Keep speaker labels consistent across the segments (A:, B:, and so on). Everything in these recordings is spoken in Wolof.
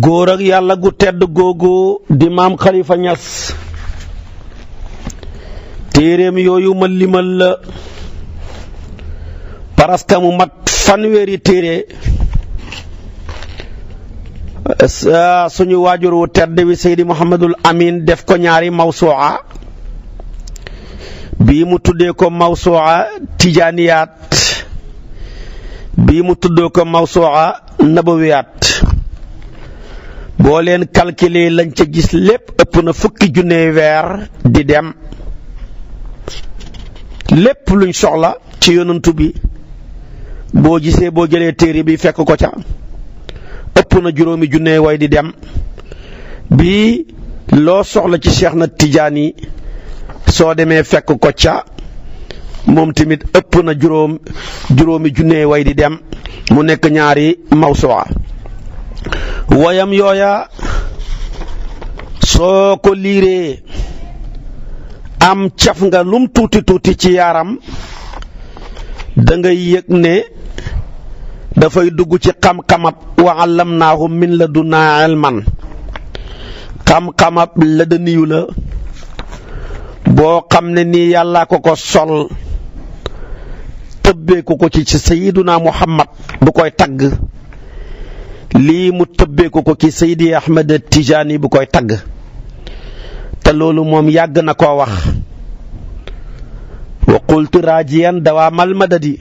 A: góor ak yàlla gu tedd googu di maam Khalifa Niass téeréem yooyu ma limal la parce que mu mat fanweeri téere suñu waajur wu tedd wi Seydi Mouhamadul Amin def ko ñaari mawsuu'a bii mu tuddee ko mawsuu'a tijaaniyaat bii mu tuddee ko mawsuu'a nabawiyaat boo leen calculer lañ ca gis lépp ëpp na fukki junne weer di dem lépp luñ soxla ci yonantu bi boo gisee boo jëlee téere bi fekk ko ca ëpp na juróomi junne way di dem bii loo soxla ci Cheikh na Tijaani soo demee fekk ko ca moom tamit ëpp na juróomi junne way di dem mu nekk ñaari mawsuwa wayam yooya soo ko liiree am caf nga lum tuuti tuuti ci yaram da ngay yëg ne dafay dugg ci xam-xamab wa allamnaahu min ladunnaa ilman xam-xamab la daniyu la boo xam ne nii yàlla ko sol tëbbeeku ko ci sayyiduna Muhammad bu koy tagg lii mu tëbbeeku ko ci Seydi Ahmed Tijaani bu koy tagg te loolu moom yàgg na koo wax wa qultu raajiyan dawaamal madadi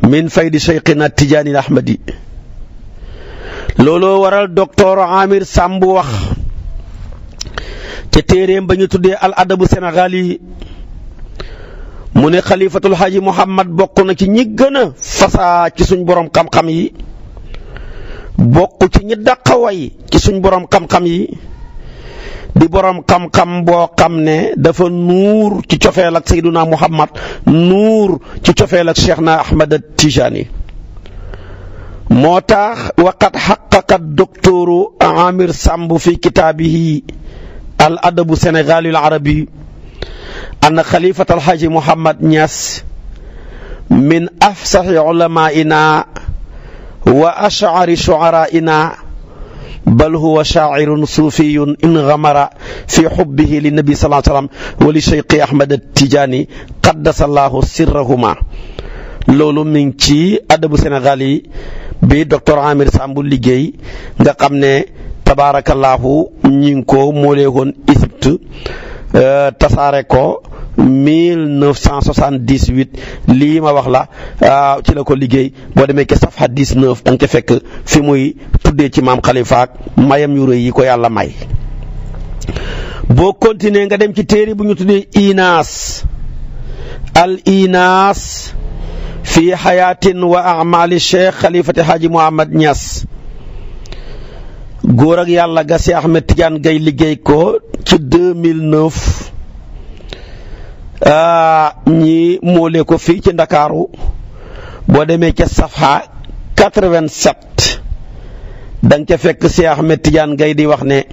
A: min faydi Cheikhina Tijaani Ahmadi looloo waral docteur Amir Samb wax ca téeréem ba ñu tuddee al adabu sénégali mu ne xalifatul Haaji Muhammad bokk na ci ñi gën a fasaa ci suñ borom xam-xam yi bokk ci ñi dàqaway ci suñ borom xam-xam yi di borom xam-xam boo xam ne dafa nuur ci cofeel ak Seyduna Muhammad nuur ci cofeel ak Cheikhna Ahmad Tijani moo tax waqad xaqaqa docteuru Amir Samb fi kitaabihi al adabu sénégali al arabi anna xalifat alxaaji Muhammad Niass min afsaxi ulamaina wa ash'ari shu'araina bal huwa shaa'irun suufiyun ingamara fi xubbihi li nabi sallallahu alayhi wa sallam wa li Cheikh Ahmad Tijaani qaddasallahu sirrahuma loolu mi ngi ci adabu Sénégal yi bi docteur Amir Samb liggéey nga xam ne tabaarakallahu ñi ngi ko moolee woon Égypte tasaare ko 1978 lii ma wax la ci la ko liggéey boo demee ke safha 19 da nga ko fekk fi muy tuddee ci maam Khalifa ak mayam yu rëy yi ko yàlla may. boo continuer nga dem ci téere bu ñu tuddee Inaas al Inaas fi xayaatin wa amali Cheikh Khalifati Haaji Muhammad Niass góor ak yàlla ga si Ahmed Tidiane Gaye liggéey ko ci 2009 ñi moolee ko fii ci Ndakaaru boo demee ca safha 87 da nga ca fekk si Ahmed Tidiane Gaye di wax ne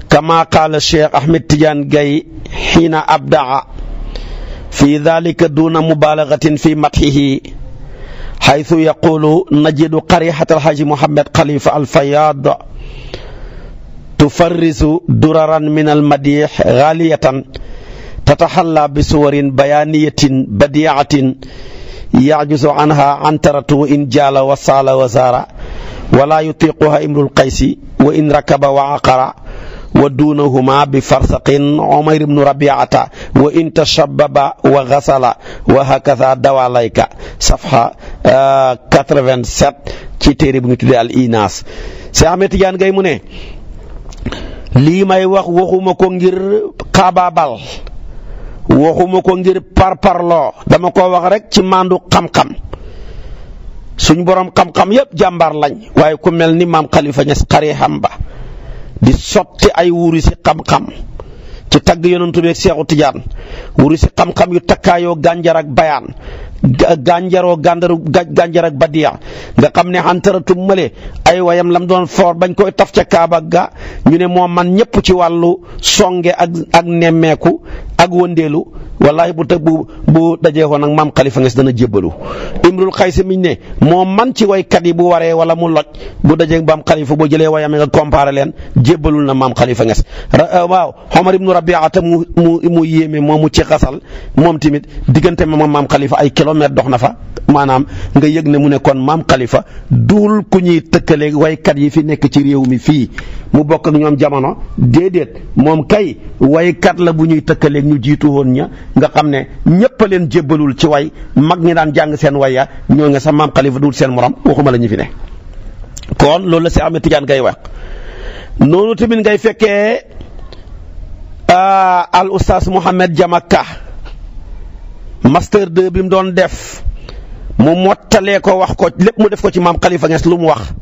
A: kama qaala Cheikh Ahmed Tidiane Gaye xiina abdaa fi dalika duna mubalagatin fi matxihi xaytu yaqulu najidu qarixat alxaaji Muhammad Khalifa alfayaad tufarrisu duraran min almadix gaaliyatan tataxalla bisuwarin bayaaniyatin badiatin yajuzu anha antaratu in jaala wa saala wa zaara wala yutiquha imrul qaysi wa in rakaba wa aqara wa duunahuma bi farsaqin Umayr ibnu Rabiata wa in tashabbaba wa gasala wa hakaza dawalayka safha 87 ci téere bu ñu tuddee al Inaas Cheikh Ahmed Tidiane Gaye mu ne lii may wax waxuma ko ngir xaabaabal waxuma ko ngir parparloo dama ko wax rek ci mandu xam-xam suñ borom xam-xam yépp jàmbaar lañ waaye ku mel ni maam Khalifa Niass xarixam ba di sotti ay wuri si xam-xam ci tagg yonantu beeg Seexu Tijaan wuri si xam-xam yu takkaayoo gànjar ak bayaan gànjar ak badiya nga xam ne xantaratu male ay wayam lam doon foor bañ koy taf ca Kaaba ga ñu ne moo man ñëpp ci wàllu songe ak nemmeeku ak wëndeelu wallahi bu dajee woon ak maam Khalifa Niass dana jébbalu Imrul Xaysi miñ ne moo man ci waykat yi bu waree wala mu loj bu dajee maam Khalifa boo jëlee wayam nga comparé leen jébbalul na maam Khalifa Niass waaw Omar ibnu Rabiata mu yéeme moomu ci xasal moom tamit diggante maam Khalifa ay kilomètre dox na fa maanaam nga yëg ne mu ne kon maam Khalifa duul ku ñuy tëkkaleeg waykat yi fi nekk ci réew mi fii mu bokk ak ñoom jamono déedéet moom kay waykat la bu ñuy tëkkaleeg ñu jiitu woon ña nga xam ne ñëpp a leen jébbalul ci way mag ñi daan jàng seen waya ñoo nga sa maam Khalifa duul seen morom waxuma la ñu fi ne kon loolu la si Ahmed Tidiane ngay wax noonu tamit ngay fekkee al oustaz Mouhamed Jamaka master 2 bi mu doon def mu mottalee ko wax ko lépp mu def ko ci maam Khalifa Niass lu mu wax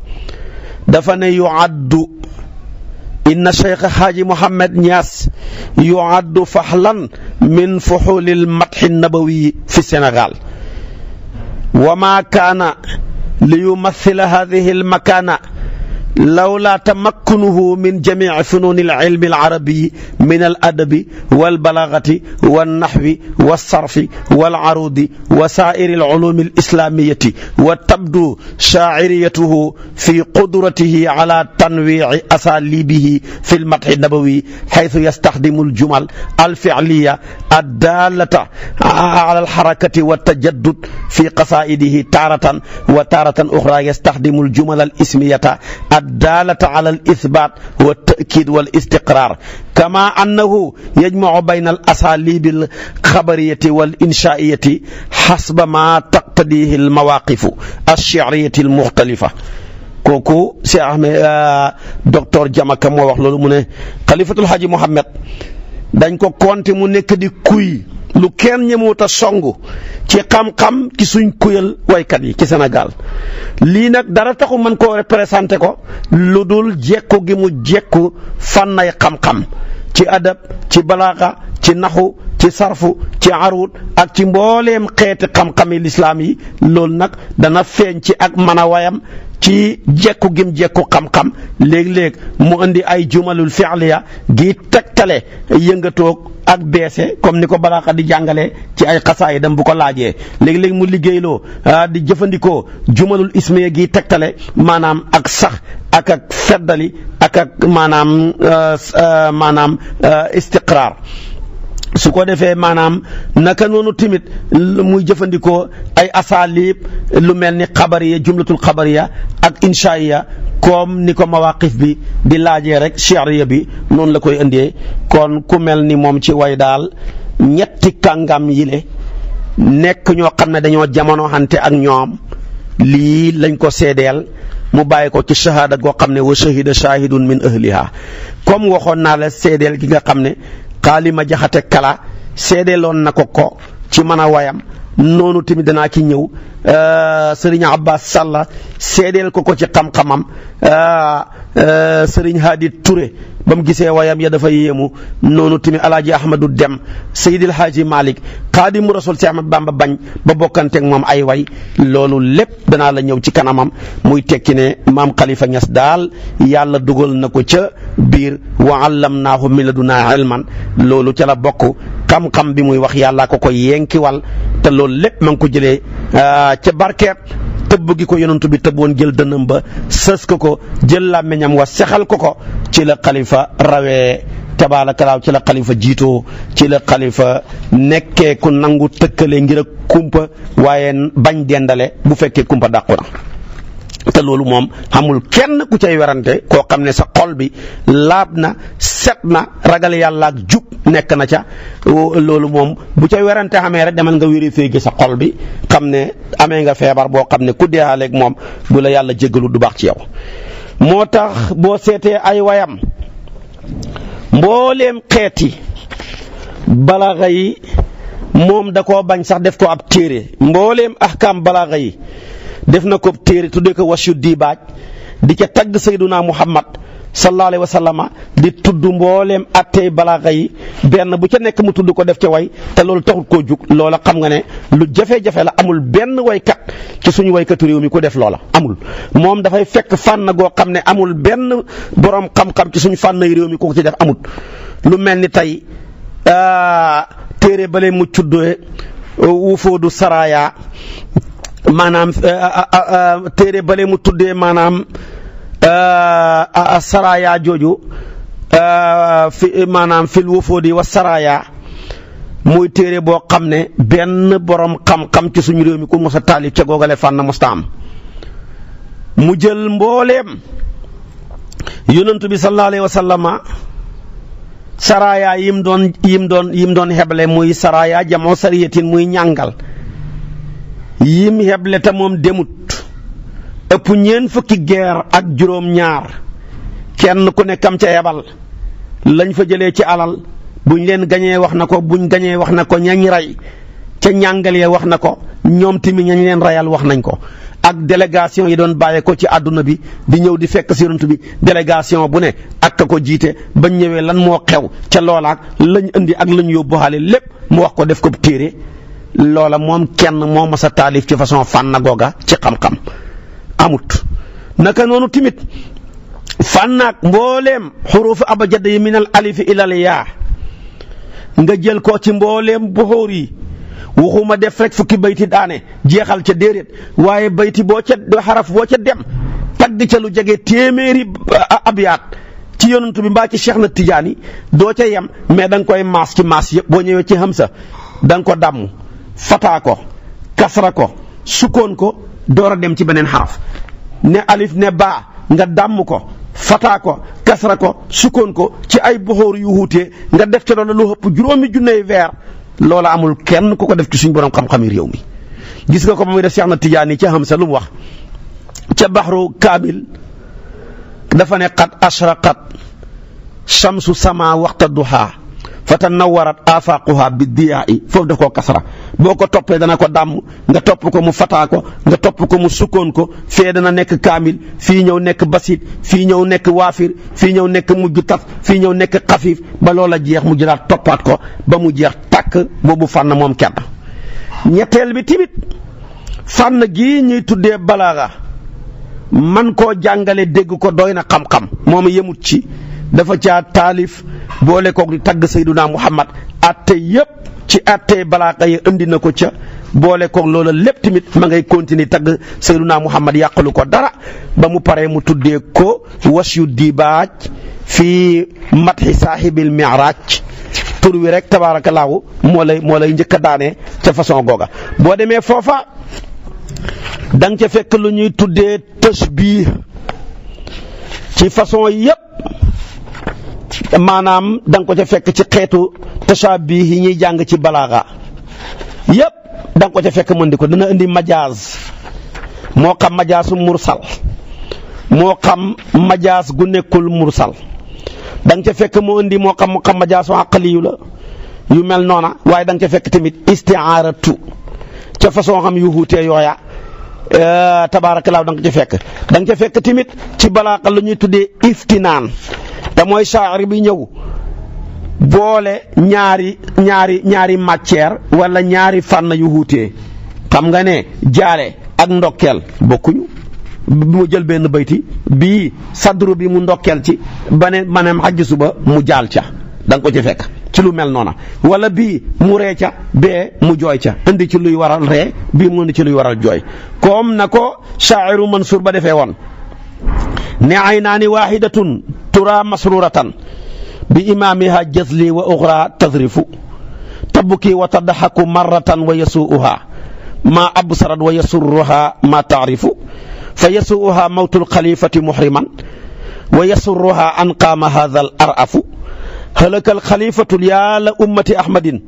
A: dafa ne yuaddu inna cheikh Haaji Mouhamed Niass yuaddu fahlan min fuhulil madhi nabawi fi Sénégal wa ma kaana li yumathila hadhihi al makana lawla tamakkunuhu min jamiici funuuni al-ilmi al-arabi min al-adabi wal-balaagati wan-naxwi was-sarfi wal-aruudi wa saa'iri al-culuumi al-islaamiyati wa tabdu shaaciriyatuhu fi qudratihi ala tanwiici asaaliibihi fi al-madxi an-nabawi xaysu yastaxdimu al-jumal al-ficliya ad-daallata ala al-xarakati wat-tajaddud fi qasaa'idihi taaratan wa taaratan uxraa yastaxdimu al-jumal al-ismiyata الدالة على الإثبات والتأكيد والاستقرار كما أنه يجمع بين الأساليب الخبرية والإنشائية حسب ما تقتضيه المواقف الشعرية المختلفة kooku Cheikh Ahmed docteur Jamaka moo wax loolu mu ne Khalifatul Haaji Mouhamed dañ ko compter mu nekk di kuy lu kenn ñemewut a songu ci xam-xam ci suñ kuyal waykat yi ci Sénégal lii nag dara taxu mën koo représenté ko lu dul jekku gi mu jekku fànnay xam-xam ci adab ci balaaxa ci naxu ci sarfu ci aruud ak ci mbooleem xeeti xam-xami lislaam yi loolu nag dana feeñ ci ak mën a wayam ci jekku gim jekku xam-xam léeg-léeg mu indi ay jumalul fi'liya gi tegtale yëngatoog ak beese comme ni ko balaaxa di jàngale ci ay xasaay dem bu ko laajee léeg-léeg mu liggéeyloo di jëfandikoo jumalul ismiya gi tegtale maanaam ak sax ak feddali ak maanaam istiqraar su ko defee maanaam naka noonu tamit muy jëfandikoo ay asalib lu mel ni xabariya jumlatul xabariya ak inshaiya comme ni ko mawaqif bi di laajee rek shi'riya bi noonu la koy indee kon ku mel ni moom ci way daal ñetti kàngam yile nekk ñoo xam ne dañoo jamono xante ak ñoom lii lañ ko seedeel mu bàyyi ko ci shahada goo xam ne wa shahida shahidun min ahliha comme waxoon naa la seedeel gi nga xam ne xaalima jaxate kala seedeeloon na ko ci mën a wayam noonu tamit danaa ci ñëw sëriñ Abbas Salla seedeel ko ci xam-xamam sëriñ Hadi Touré ba mu gisee wayam ya dafa yéemu noonu tamit alaaji Ahmadu Dem Seydil Haaji Malick Xaadimu Rasul si Ahmad Bamba bañ ba bokkanteeg moom ay way loolu lépp danaa la ñëw ci kanamam muy tekki ne maam Khalifa Niass daal yàlla dugal na ko ca biir wa allamnaahu min ladunaa ilman loolu ca la bokk xam-xam bi muy wax yàlla ko yenkiwal te loolu lépp ma ngi ko jëlee ca barkeeb tëbb gi ko yonantu bi tëbboon jël dënam ba sës ko jël làmmiñam wa sexal ko ci la xalifa rawee tabaarakalaaw ci la xalifa jiitoo ci la xalifa nekkee ku nangu tëkkale ngir ak kumpa waaye bañ dendale bu fekkee kumpa dàqu na te loolu moom xamul kenn ku cay werante koo xam ne sa xol bi laab na set na ragal yàlla ak jub nekk na ca loolu moom bu cay werante xamee rek demal nga vérifier gi sa xol bi xam ne amee nga feebar boo xam ne ku deealeeg moom bu la yàlla jéggalu du baax ci yow. moo tax boo seetee ay wayam mbooleem xeeti balaaxa yi moom da koo bañ sax def ko ab téere mbooleem ahkaam balaaxa yi def na ko téere tuddee ko wasyu dibaaj di ca tagg sayduna Muhammad sallallahu alayhi wa sallama di tudd mbooleem attey balaaxa yi benn bu ca nekk mu tudd ko def ca way te loolu taxut koo jug loola xam nga ne lu jafe-jafe la. amul benn waykat ci suñu waykatu réew mi ku def loola amul. moom dafay fekk fànn goo xam ne amul benn borom xam-xam ci suñu fànn réew mi ku ko ci def amut. lu mel ni tey téere bale mu tuddee Wufuudu Saraya maanaam téere bale mu tuddee maanaam Saraya jooju fi maanaam fil wufuudi wa Saraya muy téere boo xam ne benn borom xam-xam ci suñu réew mi ku mos a taalif ca googale fànn mosta am. mu jël mbooleem yonent bi sallallahu alayhi wa sallama saraya yim doon heble muy saraya jamoo sariyatin muy ñàngal yim heble te moom demut ëpp ñeen fukki geer ak juróom-ñaar kenn ku ne kam ca yebal lañ fa jëlee ci alal buñ leen gañee wax na ko buñ gañee wax na ko ñañ rey ca ñàngalee wax na ko ñoom tamit ñañ leen reyal wax nañ ko. ak délégation yi doon bàyyee ko ci àdduna bi di ñëw di fekk si yonent bi délégation bu ne ak ko jiite bañ ñëwee lan moo xew ca loolaak lañ indi ak lañ yóbbuwaale lépp mu wax ko def ko téere loola moom kenn moo mas a taalif ci façon fànn googa ci xam-xam amut. naka noonu timit fànnaak mbooleem xuruufu abajad yi minal alifi ilal yaa nga jël ko ci mbooleem buxóor yi waxuma def rek fukki bayti daane jeexal ca déedéet waaye bayti boo ca xaraf boo ca dem tagg ca lu jege téeméeri abyaat ci yonent bi mbaa ci Cheikh na Tijaani doo ca yem mais da nga koy maas ci maas yëpp boo ñëwee ci hamsa da nga ko damm fataa ko kasra ko sukkoon ko door a dem ci beneen xaraf ne alif ne baa nga damm ko fataa ko kasra ko sukkoon ko ci ay buxóor yu wuutee nga def ca loolu lu ëpp juróomi junney weer loola amul kenn ku ko def ci suñu borom xam-xami réew mi. gis nga ko ba muy def Cheikh na Tijaani ca Hamsa lu mu wax ca Baxru Kaamil dafa ne qad ashraqat shamsu sama waxta duha fatanawwarat afaquha biddiyaai foofu daf koo kasra boo ko toppee dana ko dàmm nga topp ko mu fataa ko nga topp ko mu sukkoon ko fee dana nekk kaamil fii ñëw nekk basit fii ñëw nekk waafir fii ñëw nekk mujj taf fii ñëw nekk xafiif ba loola jeex mu jëlaat toppaat ko ba mu jeex tàkk boobu fànn moom kenn. ñetteel bi timit fànn gii ñuy tuddee balaaga man koo jàngale dégg ko doy na xam-xam moom yemut ci dafa caa taalif boole koog di tagg Sayyiduna Muhammad atte yépp ci atte balaaga yi indi na ko ca boole koog loola lépp tamit ma ngay continuer tagg Sayyiduna Muhammad yàqalu ko dara ba mu paree mu tuddee ko wasyu dibaaj fii matxi saahibil mi'raaj tur wi rek tabaarakallaahu moo lay njëkk a daane ca façon googa. boo demee foofa da nga ca fekk lu ñuy tuddee tashbiih ci façon yépp maanaam da nga ko ca fekk ci xeetu tashaabih yi ñuy jàng ci balaaga yépp da nga ko ca fekk mën di ko dana indi majaaz moo xam majaasu mursal moo xam majaas gu nekkul mursal da nga ca fekk moo indi moo xam majaasu aqliyu la yu mel noona waaye da nga ca fekk tamit istiaaratu ca façon xam yu wuutee yooya tabaarakallaahu da nga ca fekk da nga ca fekk tamit ci balaaga lu ñuy tuddee iftinaan te mooy shaa'ir bi ñëw boole ñaari matière wala ñaari fànn yu wuutee xam nga ne jaale ak ndokkeel bokkuñu mu jël benn bayti bii sadru bi mu ndokkeel ci maanaam xajj suba mu jaal ca da nga ko ci fekk ci lu mel noona wala bii mu ree ca bee mu jooy ca indi ci luy waral ree bii mu indi ci luy waral jooy comme na ko shaa'iru Mansuur ba defee woon ne aynaani waahidatun tura masruratan bi imaamiha jazli wa uxra tadrifu tabki wa tadhaku marratan wa yasuuha ma absarat wa yasurruha ma taarifu fa yasuuha mawtul xalifati muhriman wa yasurruha an qaama hadha al arafu halaka al xalifatu ya la ummati ahmadin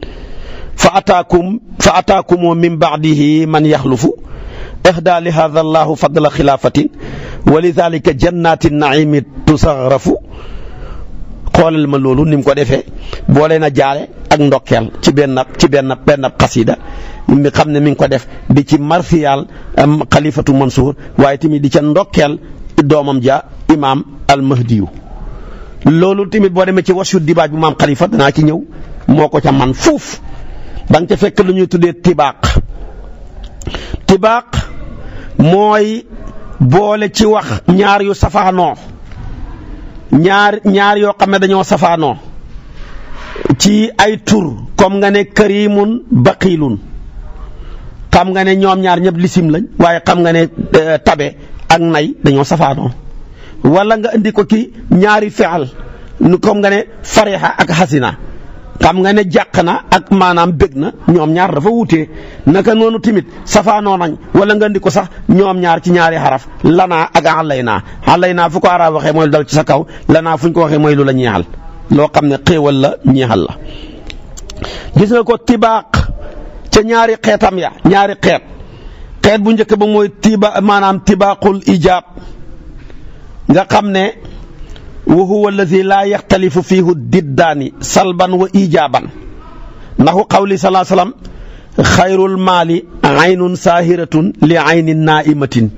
A: fa ataakum min ba'dihi man yaxlufu ihda li hadha allahu fadla xilaafatin wa lidhalika jannati naimi tusaghrafu xoolal ma loolu ni mu ko defee boole na jaale ak ndokkeel ci benn xasida mi xam ne mi ngi ko def di ci marsiyaal xalifatu Mansuur waaye tamit di ca ndokkeel doomam ja imaam al mahdiyu loolu tamit boo demee ci wasu dibaaj bu maam Xalifa danaa ci ñëw moo ko ca man fuuf da nga ca fekk lu ñuy tuddee tibaaq mooy boole ci wax ñaar yu safaanoo ñaar yoo xam ne dañoo safaanoo ci ay tur comme nga ne karimun baqilun xam nga ne ñoom ñaar ñëpp lisim lañ waaye xam nga ne tabe ak nay dañoo safaanoo wala nga indi ko ci ñaari fi'al comme nga ne fariha ak hasina xam nga ne jàq na ak maanaam bég na ñoom ñaar dafa wuutee naka noonu tamit safaanoo nañ wala nga indi ko sax ñoom ñaar ci ñaari xaraf lanaa ak alaynaa fu ko araab waxee mooy lu dal ci sa kaw lanaa fu ñu ko waxee mooy lu la ñeexal loo xam ne xéewal la ñeexal la. gis nga ko tibaaq ca ñaari xeetam ya ñaari xeet bu njëkk ba mooy maanaam tibaaqul ijaab nga xam ne wa huwa allazi laa yaxtalifu fiihu diddaani salban wa ijaaban naxu qawli salaa salaam xayrul maali aynun saahiratun li aynin naaimatin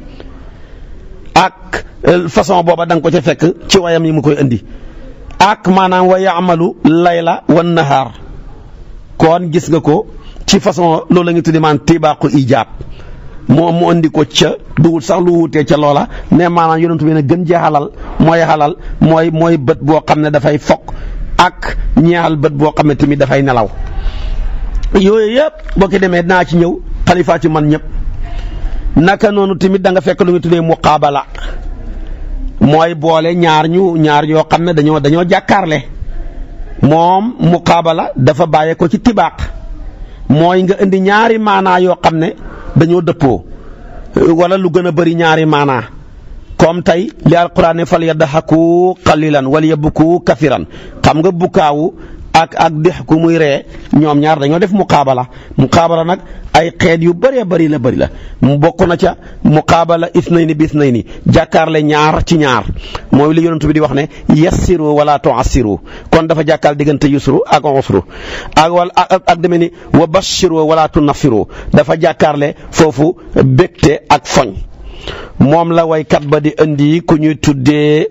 A: ak façon booba da nga ko ca fekk ci wayam yi mu koy indi ak maanaam wa yaamalu layla wan nahaar kon gis nga ko ci façon loolu la ñu tuddi maan tibaaqu ijaab moom mu andi ko ca duwul sax lu wuutee ca loola mais maanaam yonentu bi ne gën jee xalal mooy bët boo xam ne dafay fokk ak ñeexal bët boo xam ne tamit dafay nelaw yooyu yëpp boo ko demee naa ci ñëw xalifa ci man ñëpp naka noonu tamit da nga fekk lu ñu tuddee muqaabala mooy boole ñaar yoo xam ne dañoo jàkkaarle moom muqaabala dafa bàyyee ko ci tibaaq mooy nga indi ñaari maanaa yoo xam ne dañoo dëppoo wala lu gën a bëri ñaari maanaa comme tey li alquran ne fal yadhaku qalilan wal yabku kathiran xam nga bukkaawu ak dexku muy ree ñoom ñaar dañoo def muqaabala nag ay xeet yu bëree bëri la mu bokk na ca muqaabala isnayni bi isnayni jàkkaarle ñaar ci ñaar mooy li yonent bi di wax ne yassiru wala tu'assiru kon dafa jàkkaar diggante yusru ak usru ak demee ni wa bashiru wala tunaffiru dafa jàkkaarle foofu bégte ak foñ moom la waykat ba di indi ku ñuy tuddee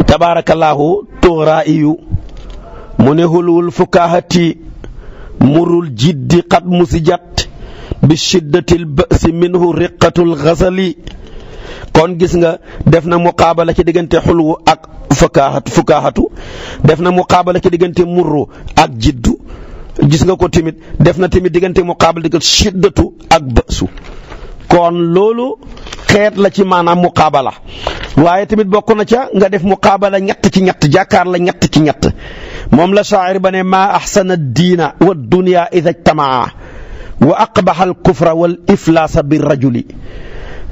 A: tabaarakallaahu tuuraa'iyu mu ne hulwul fukaahati murul jiddi qad musijat bi shiddatil ba'si minhu riqatul ghazali kon gis nga def na muqaabala ci diggante xulwu ak fukaahatu def na muqaabala ci diggante murru ak jiddu gis nga ko tamit def na tamit diggante muqaabala diggante shiddatu ak ba'su kon loolu xeet la ci maanaam muqaabala waaye tamit bokk na ca nga def muqaabala ñett ci ñett jàkkaar la ñett ci ñett moom la shaa'ir ba ne maa ahsana diina wa dunya idha ijtamaa wa aqbaha al kufra wal iflaasa bir rajuli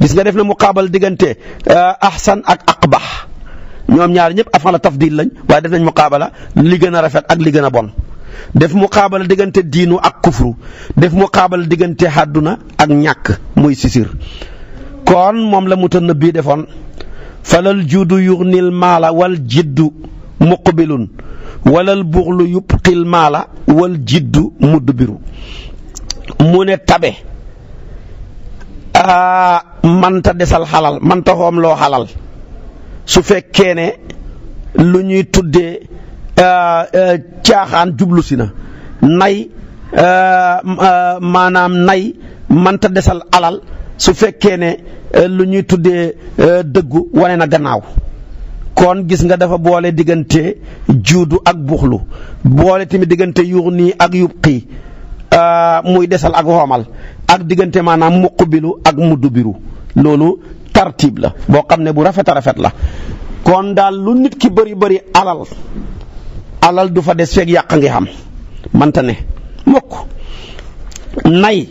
A: gis nga def na muqaabala diggante ahsan ak aqbah ñoom ñaar ñëpp afan la tafdil lañ waaye def nañ muqaabala li gën a rafet ak li gën a bon def muqaabala diggante diinu ak kufru def muqaabala diggante àdduna ak ñàkk muy sisir kon moom la Mutanabbi defoon falal juudu yugnil maala wal jiddu muqbilun walal buxlu yubqil maala wal jiddu mudbiru mu ne tabe manta desal xalal manta xoom loo xalal su fekkee ne lu ñuy tuddee caaxaan jublu si na nay maanaam nay manta desal alal su fekkee ne lu ñuy tuddee dëggu wane na gannaaw kon gis nga dafa boole diggante juudu ak buxlu boole tamit diggante yuxni ak yubqi muy desal ak xoomal ak diggante maanaam muqbilu ak mudbiru loolu tartib la boo xam ne bu rafet a rafet la kon daal lu nit ki bëri alal du fa des fekk yàq ngi xam manta ne mukk nay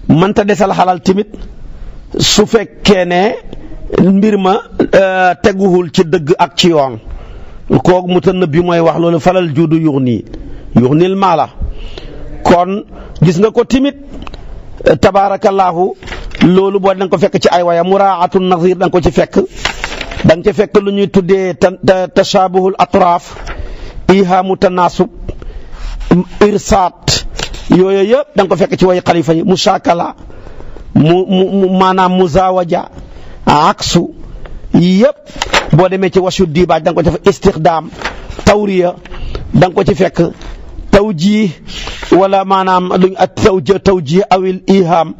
A: manta desal xalal tamit su fekkee ne mbir ma teguwul ci dëgg ak ci yoon kooku Mutanabbi mooy wax loolu falal juudu yuxnil maala kon gis nga ko timit tabaarakallaahu loolu boo da nga ko fekk ci ay waya muraatu nazir da nga ko ci fekk da nga ci fekk lu ñuy tuddee tashabuhul atraaf ihaamu tanaasub irsaat yooyu yëpp da nga ko fekk ci way xalifa yi mushakala mu maanaam muzawaja aksu yëpp boo demee ci wasu diibaaj da nga ko ci fekk istixdaam tawriya da nga ko ci fekk tawjih wala maanaam luñ ak tawjih awil iham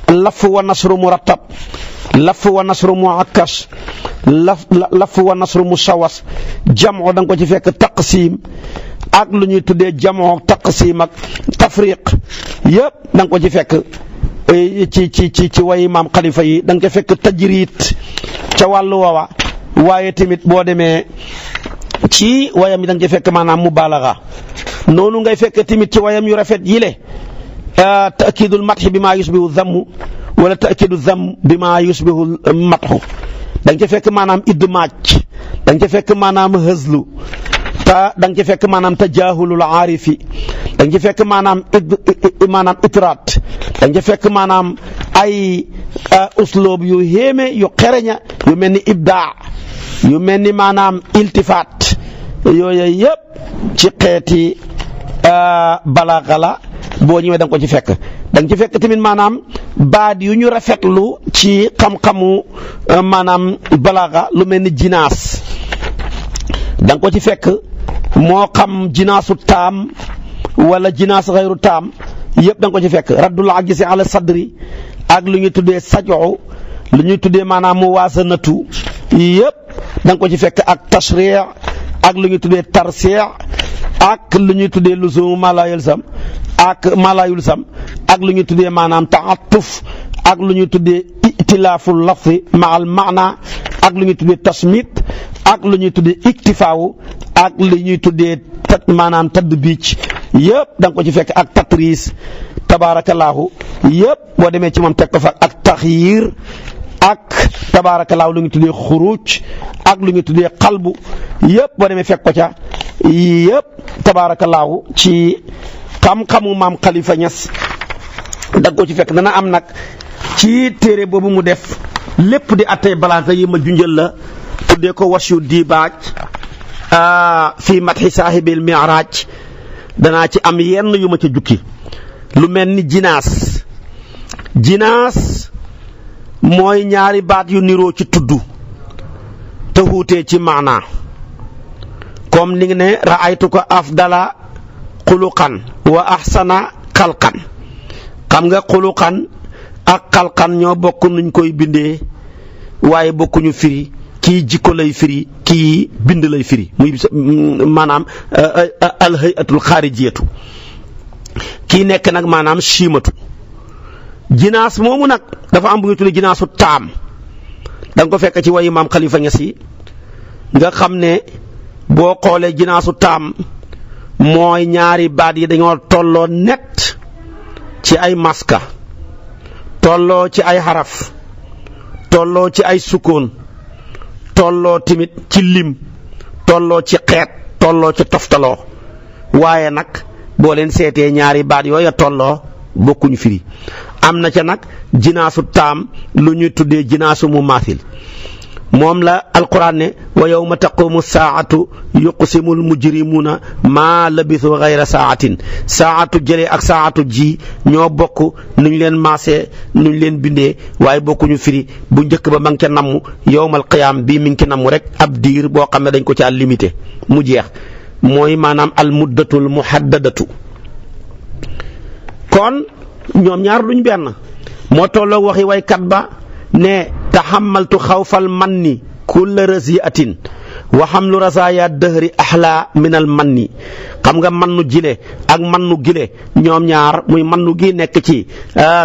A: laf wa nasru murattab laf wa nasru muakkas laf wa nasru musawas jamoo da nga ko ci fekk taqsim ak lu ñuy tuddee jamoo taqsim ak tafriq yëpp da nga ko ci fekk ci way maam xalifa yi da nga ko fekk tajrid ca wàllu woowa waaye tamit boo demee ci wayam yi da nga ci fekk maanaam mubaalaga noonu ngay fekk tamit ci wayam yu rafet yile taakidul madhi bi maa yusbihu zamm wala taakidu zamm bi maa yusbihu madhu da nga ci fekk maanaam idmaaj da nga ci fekk maanaam hëzlu da nga ci fekk maanaam tajaahulul aarifi da nga ci fekk maanaam itraat da nga ci fekk maanaam ay usloob yu yéeme yu xereña yu mel ni ibdaa yu mel ni maanaam iltifaat yooyu yëpp ci xeeti balaaxa la boo ñëwee da nga ko ci fekk da nga ci fekk tamit maanaam baat yu ñu rafetlu ci xam-xamu maanaam balaaxa lu mel ni jinaas da nga ko ci fekk moo xam jinaasu taam wala jinaas xayru taam yëpp da nga ko ci fekk raddul ajisi ala sadri ak lu ñuy tuddee sajo lu ñuy tuddee maanaam muwaasanatu yëpp da nga ko ci fekk ak tashri' ak lu ñuy tuddee tarsi' ak lu ñuy tuddee luzum malayul sam ak lu ñuy tuddee maanaam ta'attuf ak lu ñuy tuddee itilaaful lafzi ma'al maana ak lu ñuy tuddee tasmit ak lu ñuy tuddee iktifaawu ak lu ñuy tuddee maanaam tadbiij yëpp da nga ko ci fekk ak tatris tabaarakallaahu yëpp boo demee ci moom teg ko fa ak taxyiir ak tabaarakallaahu lu ñu tuddee xuruj ak lu ñu tuddee qalbu yëpp boo demee fekk ko ca yëpp tabaarakallaahu ci xam-xamu maam Khalifa Niass da nga ko ci fekk dana am nag ci téere boobu mu def lépp di attee balaaga yi ma junjal la tuddee ko wasyu diibaaj fii madhi saahibil mi'raaj danaa ci am yenn yu ma ca jukki lu mel ni jinaas mooy ñaari baat yu niroo ci tudd te wuutee ci maanaa comme ni nga ne ra'aytuka afdala xuluqan wa ahsana xalqan xam nga xuluqan ak xalqan ñoo bokk nuñ koy bindee waaye bokkuñu firi kii jikko lay firi kii bind lay firi muy maanaam alhayatul xaarijiyatu kii nekk nag maanaam chiimatu jinaas moomu nag dafa am bu ñu tuddee jinaasu taam da nga ko fekk ci wayi maam Khalifa Niass yi nga xam ne boo xoolee jinaasu taam mooy ñaari baat yi dañoo tolloo net ci ay maska tolloo ci ay xaraf tolloo ci ay sukkoon tolloo tamit ci lim tolloo ci xeet tolloo ci toftaloo waaye nag boo leen seetee ñaari baat yooya tolloo bokkuñu firi am na ca nag jinaasu taam lu ñuy tuddee jinaasu mumaathil moom la alquran ne wa yawma taqumu saa'atu yuqsimul mujrimuuna maa labisu ghayra saatin saatu jëlee ak saatu ji ñoo bokk nuñ leen maasee nuñ leen bindee waaye bokkuñu firi bu njëkk ba ma ngi ca namm yawmal qiyaam bii mi ngi ci namm rek ab diir boo xam ne dañ ko caa limité mu jeex mooy maanaam al muddatul muhaddadatu kon ñoom ñaar duñ benn moo tolloo waxi waykat ba ne taxammaltu xawfal manni kulla raziatin wa xamlu rasaaya dëhri axla min al manni xam nga mannu jile ak mannu gile ñoom ñaar muy mannu gi nekk ci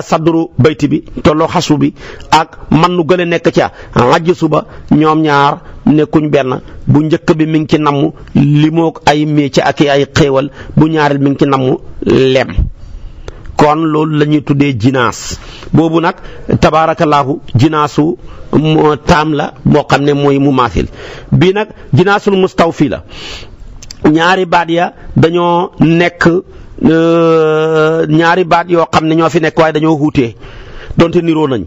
A: sadru bayti bi tolloo xasu bi ak mannu gële nekk ca ajjisu ba ñoom ñaar nekkuñ benn bu njëkk bi mi ngi ci namm limoog ay métier ak ay xéewal bu ñaareel mi ngi ci namm lem kon loolu la ñuy tuddee jinaas boobu nag tabaarakallaahu jinaasu taam la boo xam ne mooy mu maasil bii nag jinaasul mustawfi la ñaari baat ya dañoo nekk ñaari baat yoo xam ne ñoo fi nekk waaye dañoo wuutee donte niroo nañ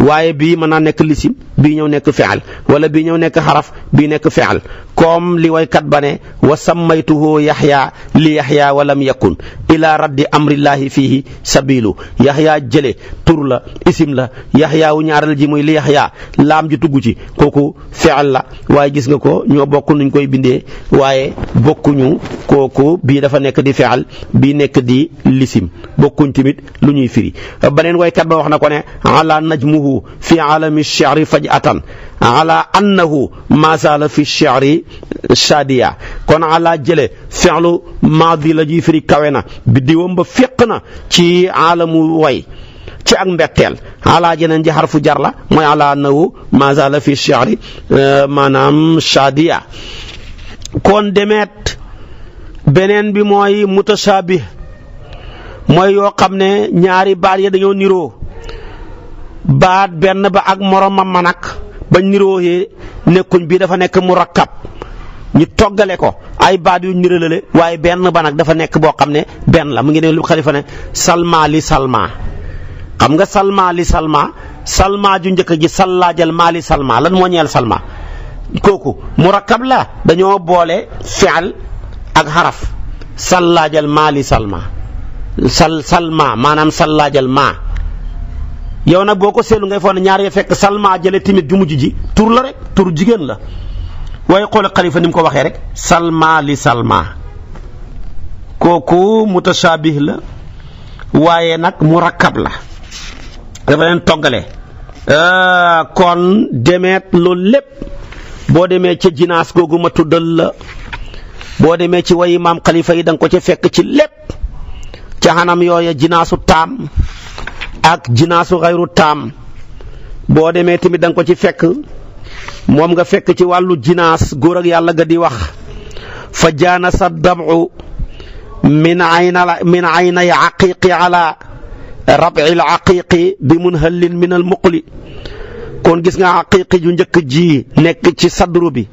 A: waaye bii mën naa nekk lisim bii ñëw nekk fi'al wala bii ñëw nekk xaraf bii nekk fi'al comme li waykat ba ne wa sammaytuhu yaxya li yaxya walam yakun ila raddi amrillahi fihi sabilu yaxya jële tur la isim la yaxya wu ñaareel ji muy li yaxya laam ji tugg ci kooku fi'al la waaye gis nga ko ñoo bokk nuñ koy bindee waaye bokkuñu kooku bii dafa nekk di fi'al bii nekk di lisim bokkuñ tamit lu ñuy firi beneen waykat ba wax na ko ne ala najmuhu fi alami shi'ri faj'atan ala annahu ma zala fi shi'ri shadiya kon ala jële fi'lu maadi la ji firi kawe na biddiwam ba féq na ci alamu way ci ak mbetteel ala jeneen ji xarfu jar la mooy ala annahu ma zala fi shi'ri maanaam shadiya kon demeet beneen bi mooy mutashabih mooy yoo xam ne ñaari baat ya dañoo niroo baat benn ba ak moromam ma nag bañ niroohee nekkuñ bii dafa nekk murakkab ñu toggale ko ay baat yu niralale waaye benn ba nag dafa nekk boo xam ne benn la mu ngi ne lu Xalifa ne salma li salma xam nga salma li salma salma ju njëkk ji sallaajal maali salma lan moo ñeel salma kooku murakkab la dañoo boole fi'al ak xaraf sallaajal maali salma salma maanaam sallaajal maa yow nag boo ko seetlu ngay foog ne ñaar ya fekk salma jële timit ju mujj ji tur la rek tur jigéen la waaye xoolal Xalifa ni mu ko waxee rek salma li salma kooku mutashabih la waaye nag murakkab la dafa leen toggale kon demeet loolu lépp boo demee ca jinaas googu ma tuddal la boo demee ci wayi maam Xalifa yi da nga ko ca fekk ci lépp ca xanam yooya jinaasu taam ak jinaasu xayru taam boo demee tamit da nga ko ci fekk moom nga fekk ci wàllu jinaas góor ak yàlla ga di wax fa jaana sa damu min aynay aqiqi ala rabil aqiqi bi munhallin min al muqli kon gis nga aqiqi ju njëkk ji nekk ci sadru bi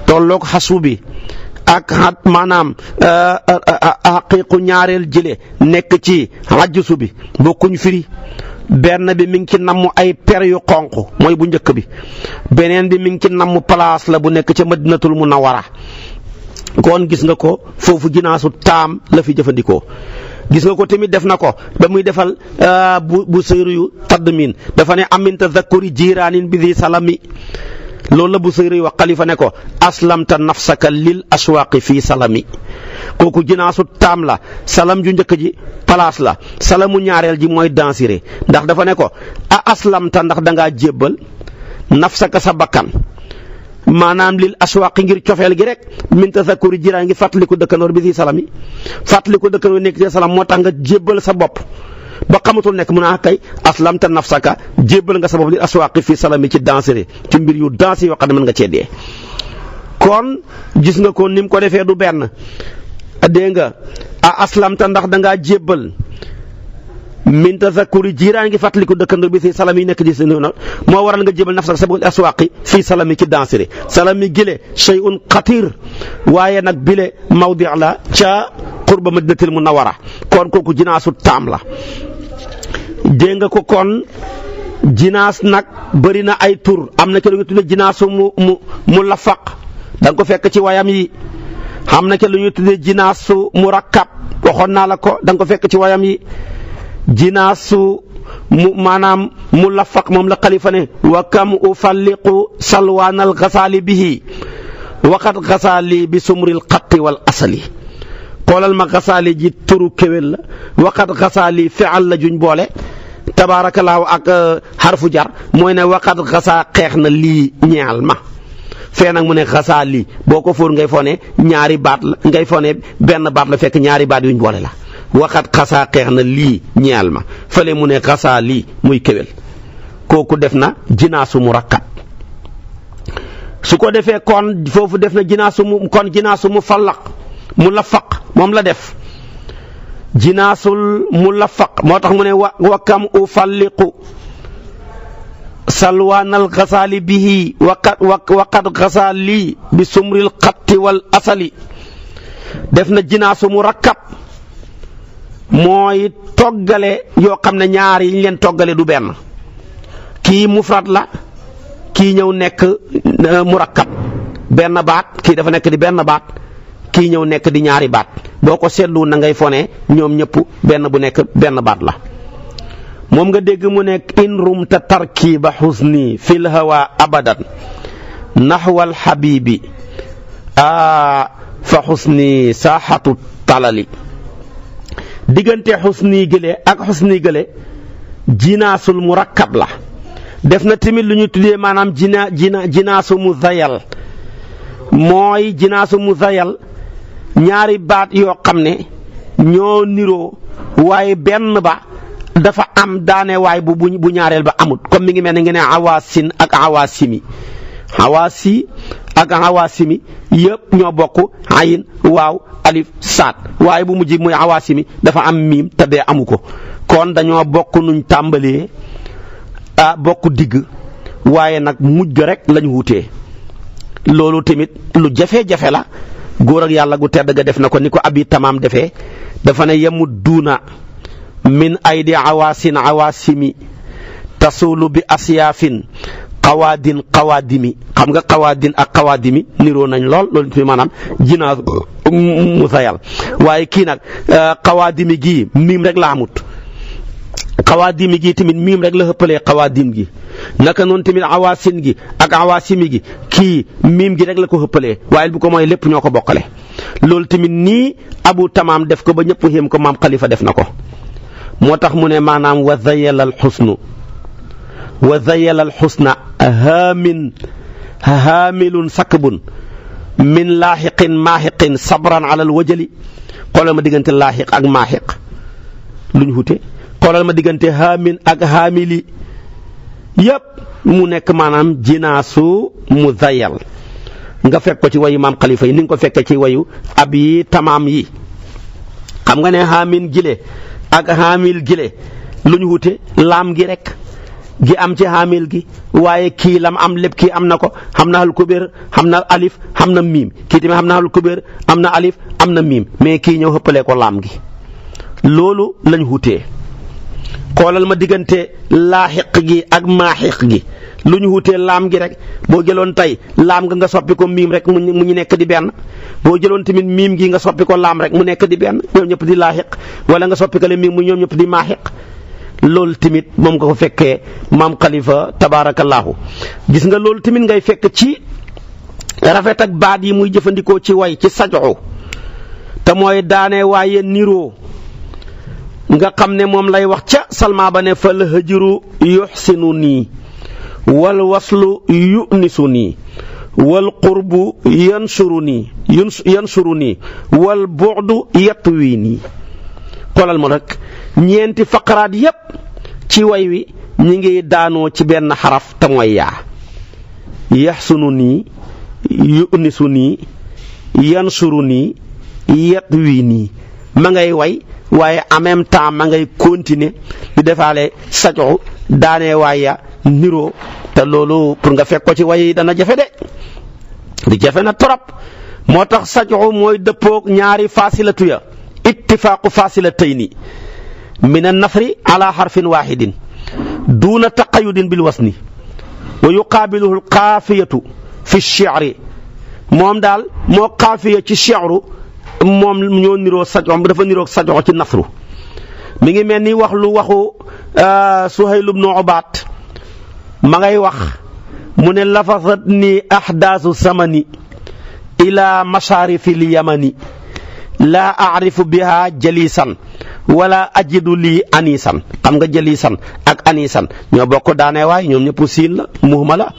A: tolloog xasu bi ak xat maanaam aqiqu ñaareel jële nekk ci ajjusu bi bokkuñ firi benn bi mi ngi ci namm ay per yu xonq mooy bu njëkk bi beneen bi mi ngi ci namm place la bu nekk ca madinatul munawwara kon gis nga ko foofu jinaasu taam la fi jëfandikoo gis nga ko tamit def na ko ba muy defal bu sëyru yu tadmin dafa ne amin tazakkuri jiraanin bi di salami loolu la bu sëyru yu wax Xalifa ne ko aslamta nafsaka lil aswaqi fii salami kooku jinaasu taam la salam ju njëkk ji place la salamu ñaareel ji mooy dansiré ndax dafa ne ko a aslamta ndax dangaa jébbal nafsaka sa bakkan maanaam lil aswaqi ngir cofeel gi rek min tazakkuri jiraan ngi fàttaliku dëkkandoor bi si salam yi fàttaliku dëkkandoor nekk ci salam moo tax nga jébbal sa bopp ba xamatul nekk mun a kay aslamta nafsaka jébbal nga sa bopp lil aswaqi fii salami ci dansiré ci mbir yu dansi yoo xam ne mën nga cee dee kon gis nga ko ni mu ko defee du benn dégg nga a aslamta ndax dangaa jébbal min tazakkuri jiraan ngi fàttaliku dëkkandoo bi si salam yi nekk di si nag moo waral nga jébbal nafsaka sa bopp aswaqi fii salami ci dansiré salami gile shay'un xatir waaye nag bile mawdi la ca qurba madinatil munawwara kon kooku jinaasu taam la dégg nga ko kon jinaas nag bëri na ay tur am na ke lu ñu tuddee jinaasu mu lafaq da nga ko fekk ci wayam yi xam na ke lu ñu tuddee jinaasu murakkab waxoon naa la ko da nga ko fekk ci wayam yi jinaasu maanaam mu lafaq moom la Xalifa ne wa kam ufalliqu salwaanal gasaali bihi waqat gasaali bi sumril xatti wal asali xoolal ma gasaali ji turu kéwél la waqat gasaali fi'al la juñ boole tabaarakallaahu ak xarfu jar mooy ne waqat gasaa xeex na lii ñeexal ma fee nag mu ne gasaali boo ko fóor ngay fone ñaari baat la ngay fone benn baat la fekk ñaari baat yuñ boole la waxat xasaa xeex na lii ñeel ma fële mu ne xasaa lii muy kéwél kooku def na jinaasu murakkab su ko defee kon foofu def na jinaasu mu fallaq mu lafaq moom la def jinaasul mu lafaq moo tax mu ne wa kam ufalliqu salwaanal xasaali bihi waqat xasaali bi sumril xatti wal asali def na jinaasu murakkab mooy toggale yoo xam ne ñaar yi ñu leen toggale du benn kii mufrad la kii ñëw nekk murakkab benn baat kii dafa nekk di benn baat kii ñëw nekk di ñaari baat boo ko seetlu na ngay fone ñoom ñëpp benn bu nekk benn baat la moom nga dégg mu nekk in rumta tarkiba xusni fil hawa abadan naxwal xabibi fa xusni saaxatu talali diggante xusni gële ak xusni gële jinaasul murakkab la def na tamit lu ñu tuddee maanaam jinaasu muzayal mooy jinaasu muzayal ñaari baat yoo xam ne ñoo niroo waaye benn ba dafa am daane waay bu ñaareel ba amut comme mi ngi mel ne nga ne awaasin ak awaasimi awaasi ak awaasimi yëpp ñoo bokk ayin waaw alif saat waaye bu mujj muy awaasimi dafa am miim te bee amu ko kon dañoo bokk nuñ tàmbalee bokk digg waaye nag mujj ga rek lañ wutee loolu tamit lu jafe-jafe la góor ak yàlla gu tedd ga def na ko ni ko abi tamaam defee dafa ne yemut duuna min aydi awaasin awaasimi tasulu bi asyaafin qawaadimi xam nga qawaadin ak qawaadimi niroo nañ lool loolu tamit maanaam jinaas musayal waaye kii nag qawaadimi gii miim rek la amut xawaadim gi tamit miim rek la xëppalee xawaadim gi naka noonu tamit awaasin gi ak awaasimi gi kii miim gi rek la ko xëppalee waaye bu ko mooy lépp ñoo ko bokkale loolu tamit nii abu tamaam def ko ba ñëpp xéem ko maam xalifa def na ko moo tax mu ne maanaam wa zayalal xusna haamilun sakbun min laaxiqin maaxiqin sabran alal wajali xoolal ma diggante laaxiq ak maaxiq luñ xute xoolal ma diggante haamin ak haamili yépp mu nekk maanaam jinaasu muzayal nga fekk ko ci wayu maam xalifa yi ni nga ko fekkee ci wayu ab yi tamaam yi xam nga ne haamin gile ak haamil gile lu ñu wute laam gi rek gi am ci haamil gi waaye kii lam am lépp kii am na ko xam na al kubéer xam na alif xam na miim kii tamit xam na al kubéer am na alif am na miim mais kii ñëw xëppalee ko laam gi loolu lañ wutee xoolal ma diggante laaxiq gi ak maaxiq gi lu ñu wutee laam gi rek boo jëloon tey laam nga soppi ko miim rek mu ñu nekk di benn boo jëloon tamit miim gi nga soppi ko laam rek mu nekk di benn ñoom ñëpp di laaxiq wala nga soppi ko le miim mu ñoom ñëpp di maaxiq loolu tamit moom nga ko fekkee maam xalifa tabaarakallaahu gis nga loolu tamit ngay fekk ci rafet ak baat yi muy jëfandikoo ci way ci sajoxu te mooy daane waaye niroo nga xam ne moom lay wax ca salma ba ne fal hëjru yuxsinu nii wal waslu yunisu nii wal qurbu yansuru nii wal bu'du yatwi nii xoolal ma rek ñeenti faqaraat yépp ci way wi ñi ngi daanoo ci benn xaraf te mooy yaa yaxsunu nii yunisu nii yansuru nii yatwi nii ma ngay way waaye en même temps ma ngay continuer di defaale sajoxu daanee waaya niroo te loolu pour nga fekk ko ci way dana jafe de di jafe na trop moo tax sajoxu mooy dëppoog ñaari fasilatu ya ittifaaqu fasilatayni min an-nafri ala harfin wahidin duna taqayudin bil wasni wa yuqaabiluhu al-qaafiyatu fi ash-shi'ri moom daal moo qaafiya ci shi'ru moom ñoo niroo sajoxo dafa niroo sajoxo ci nasru mi ngi mel ni wax lu waxu Suhayl ibn Ubaad ma ngay wax mu ne lafazat ni ahdaasu samani ila mashaarifi l yamani laa aarifu biha jalisan wala ajidu lii anisan xam nga jalisan ak anisan ñoo bokk daane waay ñoom ñëpp siin la muhma la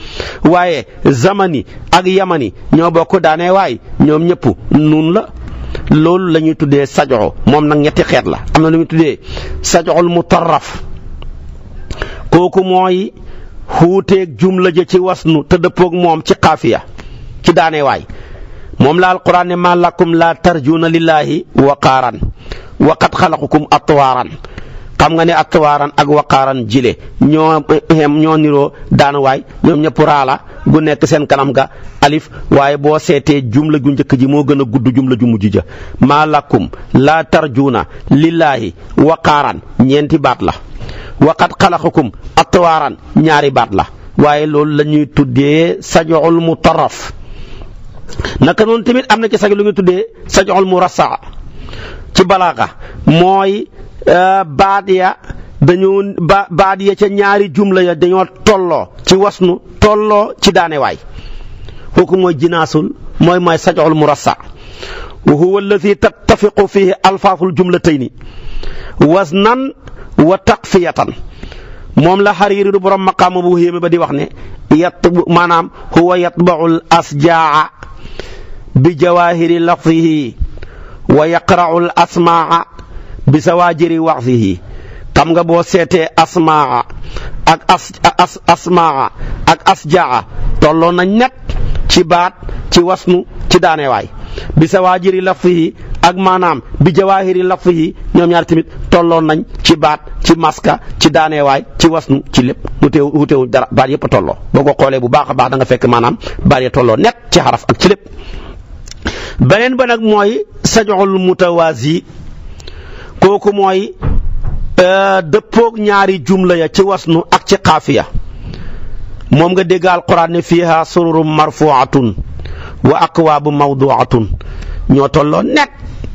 A: waaye zamani ak yamani ñoo bokk daane waay ñoom ñëpp nun la loolu la ñuy tuddee sajoxo moom nag ñetti xeet la am na lu ñuy tuddee sajoxul mutarraf kooku mooy xuuteeg jumla ja ci wasnu te dëppoog moom ci xaafiya ci daane waay moom la alquran ne ma lakum la tarjuna lillahi waqaaran wa qad xalaqukum atwaaran xam nga ne atwaaran ak waqaaran jile ñoo niroo daanuwaay ñoom ñëpp raala gu nekk seen kanam ga alif waaye boo seetee jumla ju njëkk ji moo gën a gudd jumla ju mujj ja maa lakum laa tarjuuna lillaahi waqaaran ñeenti baat la waqad xalaqakum atwaaran ñaari baat la waaye loolu la ñuy tuddee saj'ul mutarraf naka noonu tamit am na ci sag lu ñuy tuddee saj'ul murassa ci balaaga mooy baat ya ca ñaari jumla ya dañoo tolloo ci wasnu tolloo ci daanewaay kooku mooy jinaasul mooy saj'ul murassa wa huwa alladi tattafiqu fihi alfaaful jumlatayni wasnan wa taqfiyatan moom la Hariiri du borom maqaama bu yéeme ba di wax ne maanaam huwa yatba'ul asjaa bi jawaahiri lafzihi wa yaqra'ul asmaa bi sawaajiri waxzihi xam nga boo seetee asmaa ak asmaa ak asjaa tolloo na ñett ci baat ci wasnu ci daanewaay bi sawaajiri lafzihi ak maanaam bi jawaahiri lafzihi ñoom ñaar tamit tolloo nañ ci baat ci maska ci daanewaay ci wasnu ci lépp wutewuñ dara baat yëpp a tolloo boo ko xoolee bu baax a baax da nga fekk maanaam baat ya tolloo net ci xaraf ak ci lépp. beneen ba nag mooy saj'ul mutawaazi kooku mooy dëppoog ñaari jumla ya ci wasnu ak ci xaafiya moom nga dégg alquran ne fiiha sururum marfuatun wa akwaabu mawduatun ñoo tolloo net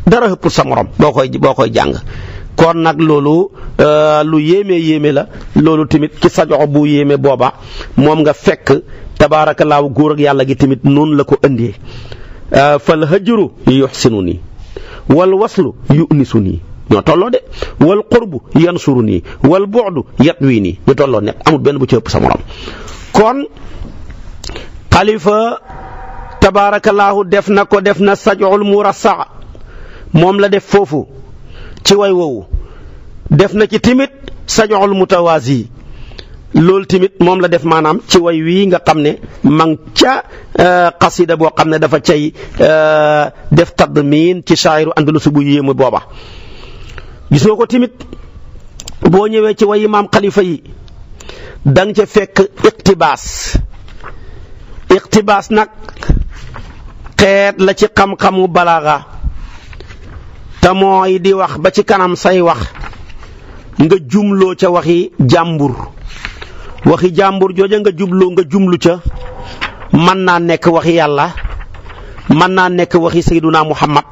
A: dara ëpp sa morom boo koy jàng kon nag loolu lu yéeme la loolu tamit ci sajoxo bu yéeme booba moom nga fekk tabaarakallaahu góor ak yàlla gi tamit noonu la ko indee fal hajru yuhsinu wal waslu yunisu ñoo tolloo de wal qurbu yansuru wal bu'du yatwi ñu tolloo net amul benn bu ci ëpp sa morom kon xalifa tabaarakallaahu def na saj'ul murassa moom la def foofu ci way woowu def na ci timit saj'ul mutawaazi loolu tamit moom la def maanaam ci way wii nga xam ne mang ca xasida boo xam ne dafa cay def tadmin ci shaa'iru andalus bu yéemu booba gis nga ko tamit boo ñëwee ci way imaam xalifa yi dang ca fekk iqtibaas nag xeet la ci xam-xamu balaaga te mooy di wax ba ci kanam say wax nga jumloo ca waxi jàmbur jooja nga jumlu ca mën naa nekk waxi yàlla mën naa nekk waxi sayyiduna muhammad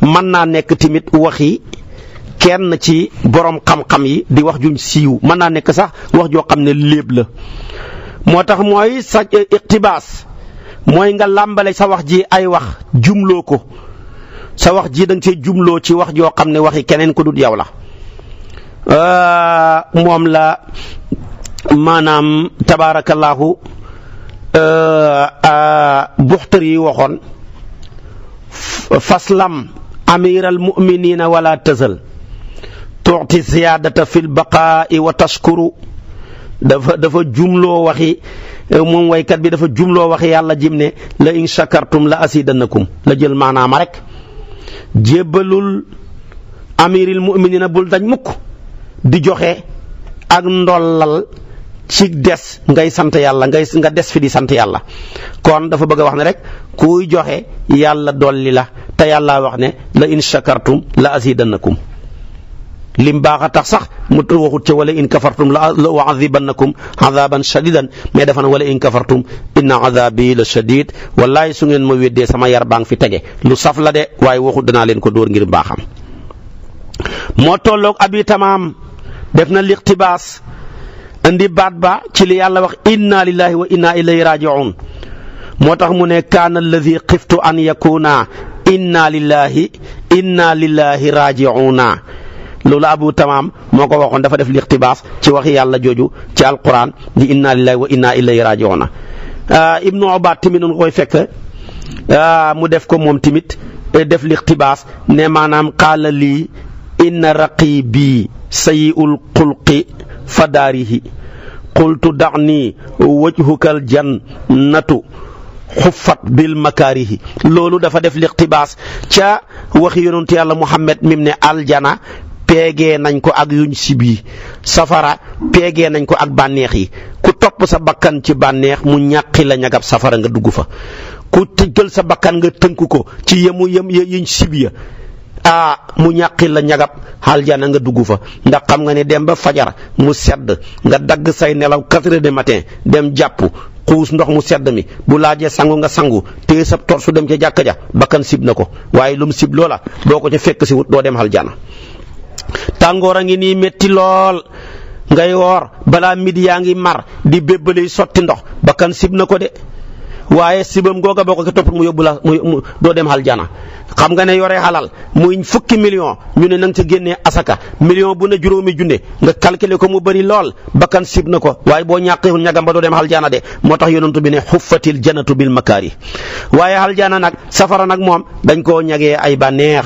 A: mën naa nekk tamit waxi kenn ci borom xam-xam yi di wax juñ siiw mën naa nekk sax wax joo xam ne léeb la moo tax mooy sa iqtibaas mooy nga làmbale sa wax ji ay wax jumloo ko sa wax ji da nga see jumloo ci wax joo xam ne waxi keneen ku dul yow la moom la maanaam tabaarakallaahu Buxtari yi waxoon faslam amiral mu'minina wala tazal tuuti ziyaadata fil baqaa'i wa tashkuru dafa jumloo waxi moom waykat bi dafa jumloo waxi yàlla jim ne la in shakartum la asidanakum la jël maanaama rek jébbalul amiril mu'minina bul dañ mukk di joxe ak ndollal ci des ngay sant yàlla nga des fi di sant yàlla kon dafa bëgg a wax ne rek kuy joxe yàlla dolli la te yàlla wax ne la in shakartum la asidanakum lim baax a tax sax mu waxut ca wala in kafartum la u'adhibannakum adhaban shadidan mais dafa ne wala in kafartum inna adhabi la shadid wallahi su ngeen ma weddee sama yar baa ngi fi tege lu saf la de waaye waxut danaa leen ko dóor ngir baaxam moo tolloog abi tamaam def na liqtibaas indi baat ba ci li yàlla wax inna lillahi wa inna ilayhi raji'un moo tax mu ne kaana alladhi xiftu an yakuna inna lillahi raji'una loolu abu tamaam moo ko waxoon dafa def liqtibaas ci waxi yàlla jooju ci alquran di inna lillahi wa inna ilayhi raji'una ibnu ubaad tamit noonu koy fekk mu def ko moom tamit def liqtibaas ne maanaam qaala lii inna raqibi sayyi'ul xulqi fadaarihi qultu da'ni wajhukal jannatu xuffat bil makaarihi loolu dafa def liqtibaas ca waxi yonent yàlla Muhammad mim ne aljana peegee nañ ko ak yuñ sib yi safara peegee nañ ko ak bànneex yi ku topp sa bakkan ci bànneex mu ñàqi la ñagab safara nga dugg fa ku jël sa bakkan nga tënk ko ci yuñ sib ya mu ñàqi la ñagab aljana nga dugg fa ndax xam nga ne dem ba fajar mu sedd nga dagg say nelaw 4 heures du matin dem jàpp xuus ndox mu sedd mi bu laajee sangu nga sangu téye sa torsu dem ca jàkka ja bakkan sib na ko waaye lu mu sib loola doo ko ca fekk si wut doo dem aljana tàngoor a ngi nii métti lool ngay woor balaa midi yaa ngi mar di bébbali sotti ndox bakkan sib na ko de waaye sibam googa boo ko ke topp mu yóbbu la mu doo dem aljana xam nga ne yore halal muy fukki million ñu ne na nga ca génnee asaka million bu ne juróomi junne nga calculer ko mu bëri lool bakkan sib na ko waaye boo ñàqeewul ñagam ba doo dem aljana de moo tax yonentu bi ne xuffatil jannatu bil makaari waaye aljana nag safara nag moom dañ koo ñagee ay bànneex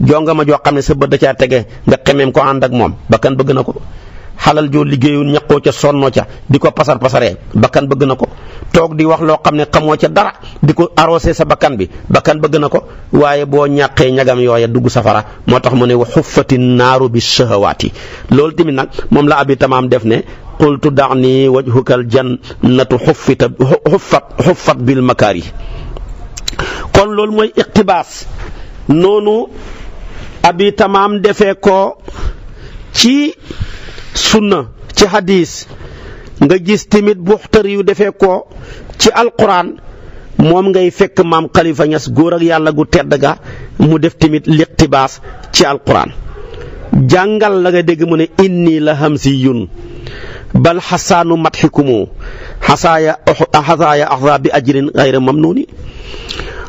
A: jonga ma joo xam ne sa bët da caa tege nga xemeem ko ànd ak moom bakkan bëgg na ko xalal joo liggéeyul ñaqoo ca sonnoo ca di ko pasaree bakkan bëgg na ko toog di wax loo xam ne xamoo ca dara di ko arrosé sa bakkan bi bakkan bëgg na ko waaye boo ñàqee ñagam yooya dugg safara moo tax mu ne wa xuffati naaru bi shahawaati loolu tamit nag moom la abi tamaam def ne qultu da'ni wajhukal jannatu xuffat bil makaari kon loolu mooy iqtibaas noonu abi tamaam defee ko ci sunna ci hadis nga gis tamit buxtari yu defee ko ci alquran moom ngay fekk maam Khalifa Niass góor ak yàlla gu tedd ga mu def tamit liqtibaas ci alquran jàngal la nga dégg mu ne inni la hamsiyun bal xasaanu matxikumu xasaaya axza bi ajrin xayra mamnuni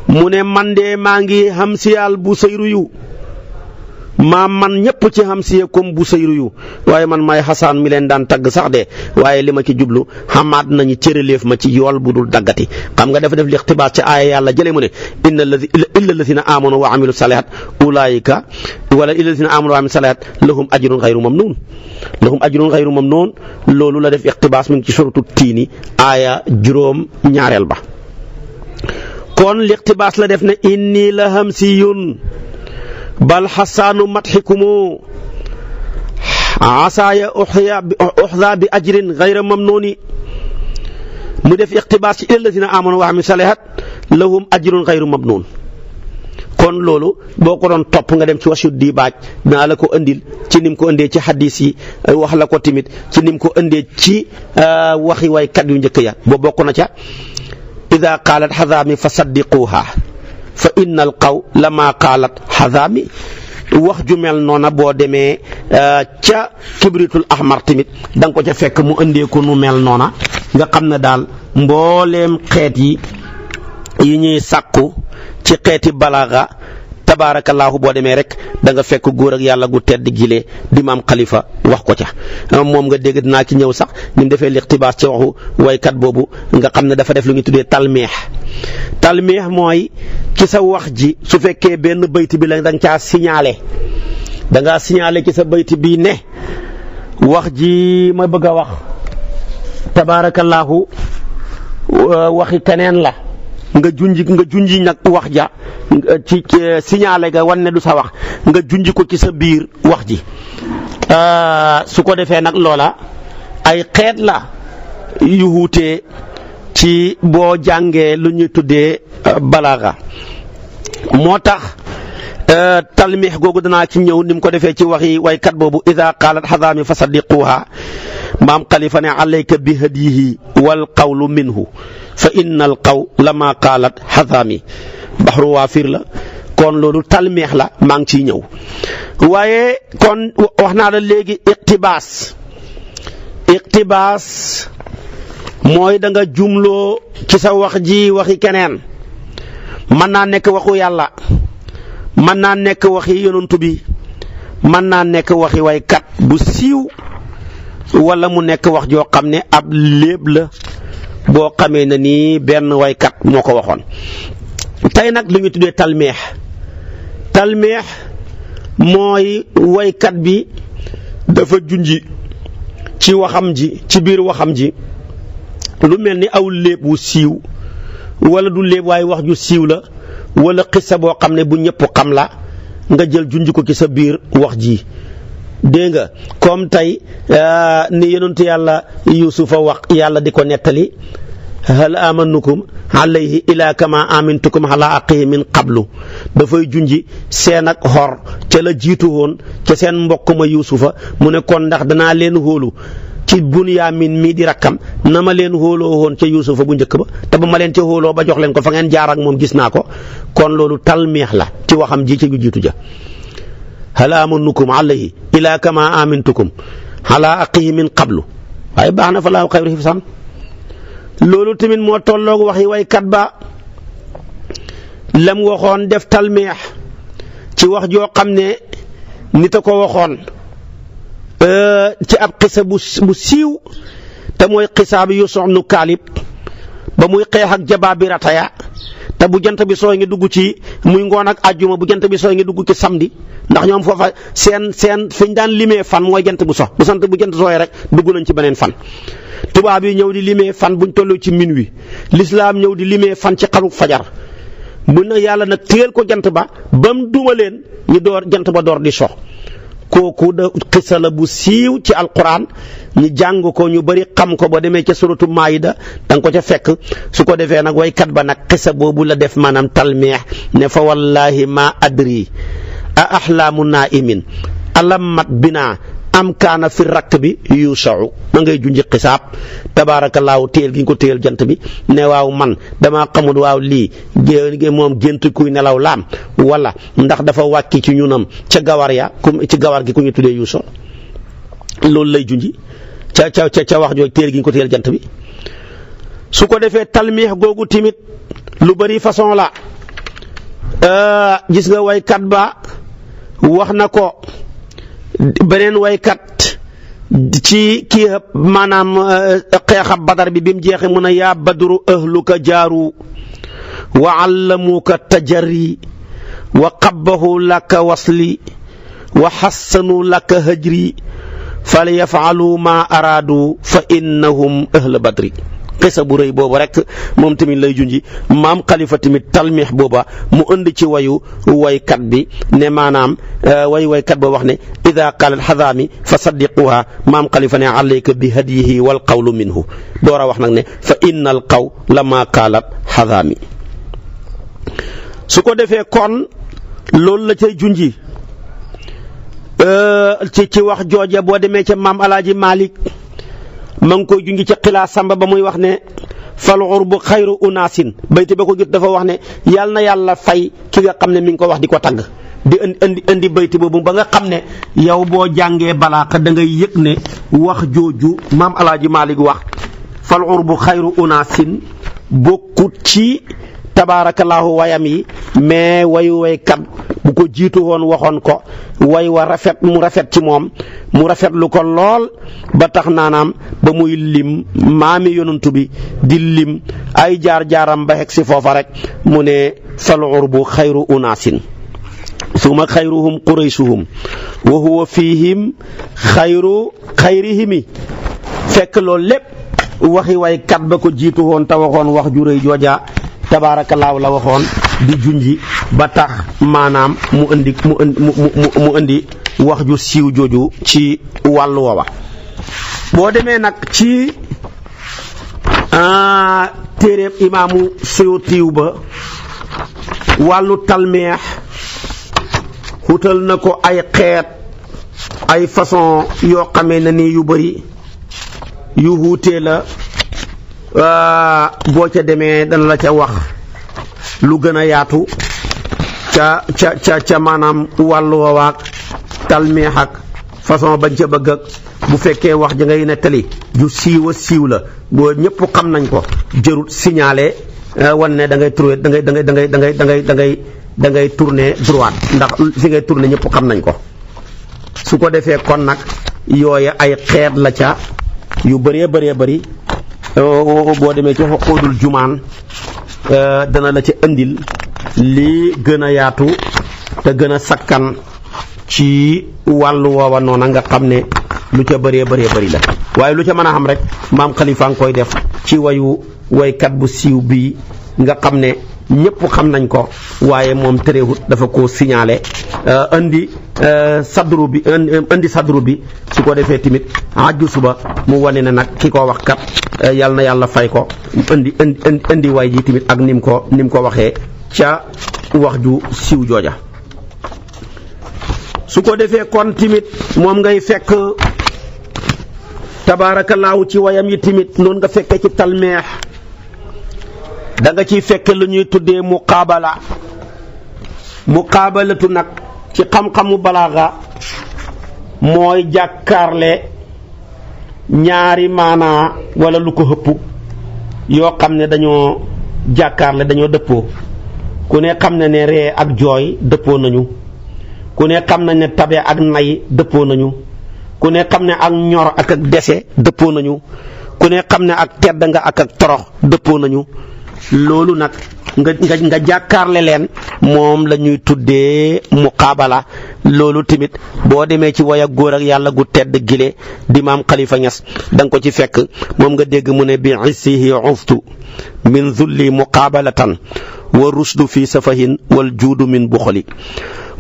A: mu ne man de maa ngi hamsiyal bu sayru yu man ñëpp ci hamsiya comme bu sayru yu waaye man maay xasaan mi leen daan tagg sax de waaye li ma ci jublu xamaat nañu cëraleef ma ci yool bu dul daggati xam nga dafa def li ixtibaas ci aaya yàlla jëlee mu ne illa allazina amanu wa amilu salihat ulaayika wala illa allazina amanu wa amilu salihat lahum ajrun xayru mamnun loolu la def ixtibaas mi ngi ci suratu tiini aaya juróom ñaareel ba kon li ixtibaas la def ne inni la hamsiyun bal xasaanu matxikumu asaaya uxza bi ajrin xayra mamnuni mu def iqtibaas ci illazina amanu wa amilu salihat lahum ajrun xayru mamnun kon loolu boo ko doon topp nga dem ci wasu di baaj naa la ko andil ci nim ko indee ci hadis yi wax la ko timit ci nim ko indee ci waxi waykat yu njëkk ya boo bokk na ca ida qaalat xazaami fa saddiquha fa innal qaw lama qaalat xazaami wax ju mel noona boo demee ca kibritul ahmar tamit da nga ko ca fekk mu indee ko nu mel noona nga xam ne daal mbooleem xeet yi ñuy sàkku ci xeeti balaaga tabaarakallaahu boo demee rek da nga fekk góor ak yàlla gu tedd gile di maam Khalifa wax ko ca moom nga dégg dinaa ci ñëw sax ni mu defee liqtibaas ci waxu waykat boobu nga xam ne dafa def lu ñu tuddee talmeex mooy ci sa wax ji su fekkee benn bayti bi la da nga caa signalé da ngaa signalé ci sa bayti bii ne wax ji ma bëgg a wax tabaarakallaahu waxi keneen la nga junji nag wax ja ci signalé ga wan ne du sa wax nga junji ko ci sa biir wax ji su ko defee nag loola ay xeet la yu wuute ci boo jàngee lu ñuy tuddee balaaga moo tax talmix googu danaa ci ñëw ni mu ko defee ci waxi waykat boobu ida qaalat xazaami fa saddiquha maam Khalifa ne alayka bi hadiyihi wal qawlu minhu fa inna al qaw lama qaalat xazaami baxru waafir la kon loolu talmeex la maa ngi ciy ñëw waaye kon wax naa la léegi iqtibaas mooy da nga jumloo ci sa wax ji waxi keneen mën naa nekk waxu yàlla mën naa nekk waxi yonantu bi mën naa nekk waxi waykat bu siiw wala mu nekk wax joo xam ne ab léeb la boo xamee ne nii benn waykat moo ko waxoon tey nag lu ñu tuddee talmeex mooy waykat bi dafa junji ci waxam ji ci biir waxam ji lu mel ni aw léeb wu siiw wala du léeb waaye wax ju siiw la wala xissa boo xam ne bu ñëpp xam la nga jël junj ko ci sa biir wax ji dégg nga comme tey ni yonentu yàlla yusufa wax yàlla di ko nettali hal amanukum alayhi ila kama amintukum ala aqihi min qablu dafay junji seen ak xor ca la jiitu woon ca seen mbokk ma yusufa mu ne kon ndax danaa leen hóolu ci Bunyaamin mii di rakkam na ma leen hóoloo woon ca yusufa bu njëkk ba te ba ma leen ca hóoloo ba jox leen ko fa ngeen jaar ak moom gis naa ko kon loolu talmiix la ci waxam ji ca ju jiitu ja hal amanukum alayhi ila kama amintukum ala aqihi min qablu waaye baax na fa laahu xayru hifsan loolu tamit moo tolloog waxi waykat ba lam waxoon def talmeex ci wax joo xam ne nit a ko waxoon ci ab xisa bu siiw te mooy xisaa bi Yuusuf nu Kaalib ba muy xeex ak Jabaabirata ya te bu jant bi sooy ngi dugg ci muy ngoon ak àjjuma bu jant bi sooy ngi dugg ci samedi ndax ñoom foofa seen fi ñu daan limee fan mooy jant bu bu jant sooy rek dugg nañ ci beneen fan. tubaab yi ñëw di limee fan buñ tolloo ci minuit lislaam ñëw di limee fan ci xaruk fajar bu na yàlla nag téyel ko jant ba mu duma leen ñu door jant ba door di so kooku da xisa la bu siiw ci alquran ñu jàng ko ñu bari xam ko ba demee ca suratu maayida da nga ko ca fekk su ko defee nag waykat ba nag xisa boobu la def maanaam talmeex ne fa wallahi ma adri a ahlaamu naimin alamat bina am kaana fi rakk bi yuusau ma ngay junji xisaab tabaarakallaahu téyel gi ñu ko téyel jant bi ne waaw man damaa xamul waaw lii moom gént kuy nelaw laam wala ndax dafa wàcc ci ñunam ca gawar ya ci gawar gi ku ñu tuddee yuusa loolu lay junji ca wax jooju téyel gi ñu ko téyel jant bi su ko defee talmiix googu timit lu bari façon la gis nga waykat ba wax na ko beneen waykat ci kii maanaam xeexab badar bi mu jeexe mun a yaa badru ahluka jaaru wa allamuka tajarri wa qabbahu laka wasli wa xassanu laka hajri fal yafalu ma araadu fa innahum ahla badri xisa bu rëy boobu rek moom tamit lay junji maam xalifa tamit talmiix booba mu indi ci wayu waykat bi ne maanaam waykat ba wax ne ida qaalat xadaami fa saddiquha maam xalifa ne alayka bi hadiyihi wal qawlu minhu door a wax nag ne fa inna al qaw lama qaalat xadaami su ko defee kon loolu la cay junji ci wax jooja boo demee ca maam alaaji Malik ma ngi koy jungi ci xilaa samba ba muy wax ne fal urbu xayru unaasin bayti ba ko gis dafa wax ne yàlla na yàlla fay ki nga xam ne mi ngi ko wax di ko tagg di indi bayti boobu ba nga xam ne yow boo jàngee balaaxa da ngay yëg ne wax jooju maam alaaji Malik wax fal urbu xayru unaasin bokkut ci tabaarakallaahu wayam yi mais wayu waykat bu ko jiitu woon waxoon ko way wa rafet mu rafet ci moom mu rafetlu ko lool ba tax naanaam ba muy lim maami yonantu bi di lim ay jaar-jaaram ba xeg si foofa rek mu ne fal urbu xayru unaasin suma xayruhum quraysuhum wa huwa fihim xayrihimi fekk loolu lépp waxi waykat ba ko jiitu woon te waxoon wax ju rëy jooja tabaarakallaahu la waxoon di junji ba tax maanaam mu indi wax ju siiw jooju ci wàllu woowa boo demee nag ci téeréeb imaamu Suyuutiw ba wàllu talmeex xutal na ko ay xeet ay façon yoo xamee na ni yu bari yu wuutee la boo ca demee dana la ca wax lu gën a yaatu ca maanaam wàllu woowaak talmeex ak façon bañ ca bëgg ak bu fekkee wax ja ngay nettali ju siiw a siiw la boo ñëpp xam nañ ko jërut signalé wan ne da ngay trouvé da ngay tourner droite ndax fi ngay tourner ñëpp xam nañ ko su ko defee kon nag yooya ay xeet la ca yu bëree bëri boo demee ci xoodul jumaan dana la ca indil li gën a yaatu te gën a sakkan ci wàllu woowa noona nga xam ne lu ca bëree bëri la waaye lu ca mën a xam rek maam Xalifa nga koy def ci waykat bu siiw bii nga xam ne ñëpp xam nañ ko waaye moom terewut dafa ko signalé indi sadru bi indi sadru bi su ko defee tamit aju suba mu wane ne nag ki ko wax kat yal na yàlla fay ko indi way ji tamit ak nim ko waxee ca wax ju siiw jooja. su ko defee kon tamit moom ngay fekk tabaarakallaahu ci wayam yi tamit noonu nga fekkee ci talmeex da nga ciy fekk lu ñuy tuddee muqaabalatu nag ci xam-xamu balaaga mooy jàkkaarle ñaari maanaa wala lu ko hëpp yoo xam ne dañoo jàkkaarle dañoo dëppoo ku ne xam na ne ree ak jooy dëppoo nañu ku ne xam na ne tabe ak nay dëppoo nañu ku ne xam ne ak ñor ak dese dëppoo nañu ku ne xam ne ak tedd nga ak torox dëppoo nañu loolu nag nga jàkkaarle leen moom la ñuy tuddee muqaabala. loolu tamit boo demee ci way ak góor ak yàlla gu tedd gile di maam Khalifa Niass da nga ko ci fekk moom nga dégg mu ne bi issihi uftu min zulli muqaabalatan wa rusdu fi safahin wal juudu min buxli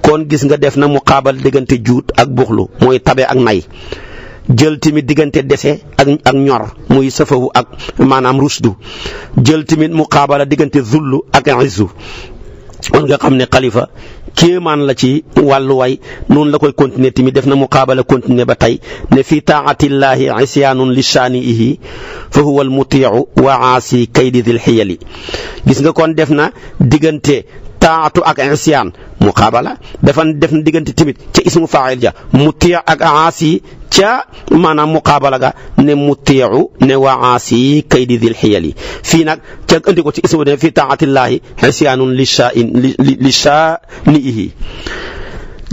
A: kon gis nga def na muqaabal diggante juut ak buxlu mooy tabe ak nay jël tamit diggante dese ak ñor muy safahu ak maanaam rusdu jël tamit muqaabala diggante zullu ak izzu kon nga xam ne Khalifa kéemaan la ci wàllu way noonu la koy continuer tamit def na muqaabala continuer ba tey ne fi taatillahi isyaanun li shaani'ihi fa huwa al mutii'u wa aasi kaydi dil xiyali gis nga kon def na diggante taatu ak isyaan muqaabala def na diggante tamit ca ismu faa'il ja mutii' ak aasi ca maanaam muqaabala ga ne mutii'u ne wa aasi kaydi dil xiyali fii nag ca andi ko ci ismu de fi taatillahi isyaanun li shaani'ihi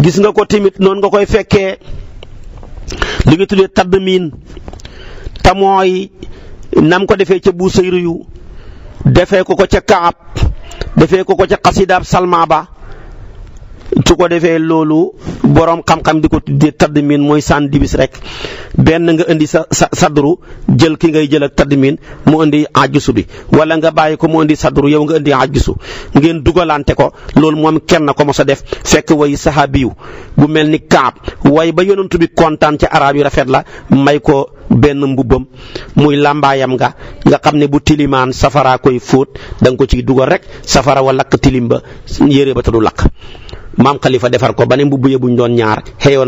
A: gis nga ko tamit noonu nga koy fekkee li nga tuddee tadmiin te mooy nam ko defee ca Busayri yu defee ko ca Kaab defee ko ca xasidaab Salma ba su ko defee loolu borom xam-xam di ko tuddee tadmin mooy sànni dibis rek benn nga indi sa sadru jël ki ngay jël ak tadmin mu indi ajjusu bi wala nga bàyyi ko mu indi sadru yow nga indi ajjusu ngeen dugalante ko loolu moom kenn ko mos a def fekk way sahabiyu bu mel ni Kaab way ba yonantu bi kontaan ci arab yi rafet la may ko benn mbubbam muy làmbaayam nga xam ne bu tilimaan safara koy fóot da nga ko ciy dugal rek safara wa lakk tilim ba yére ba te du lakk. maam Khalifa defar ko ba ne mbubb ya buñ doon ñaar xeeyoon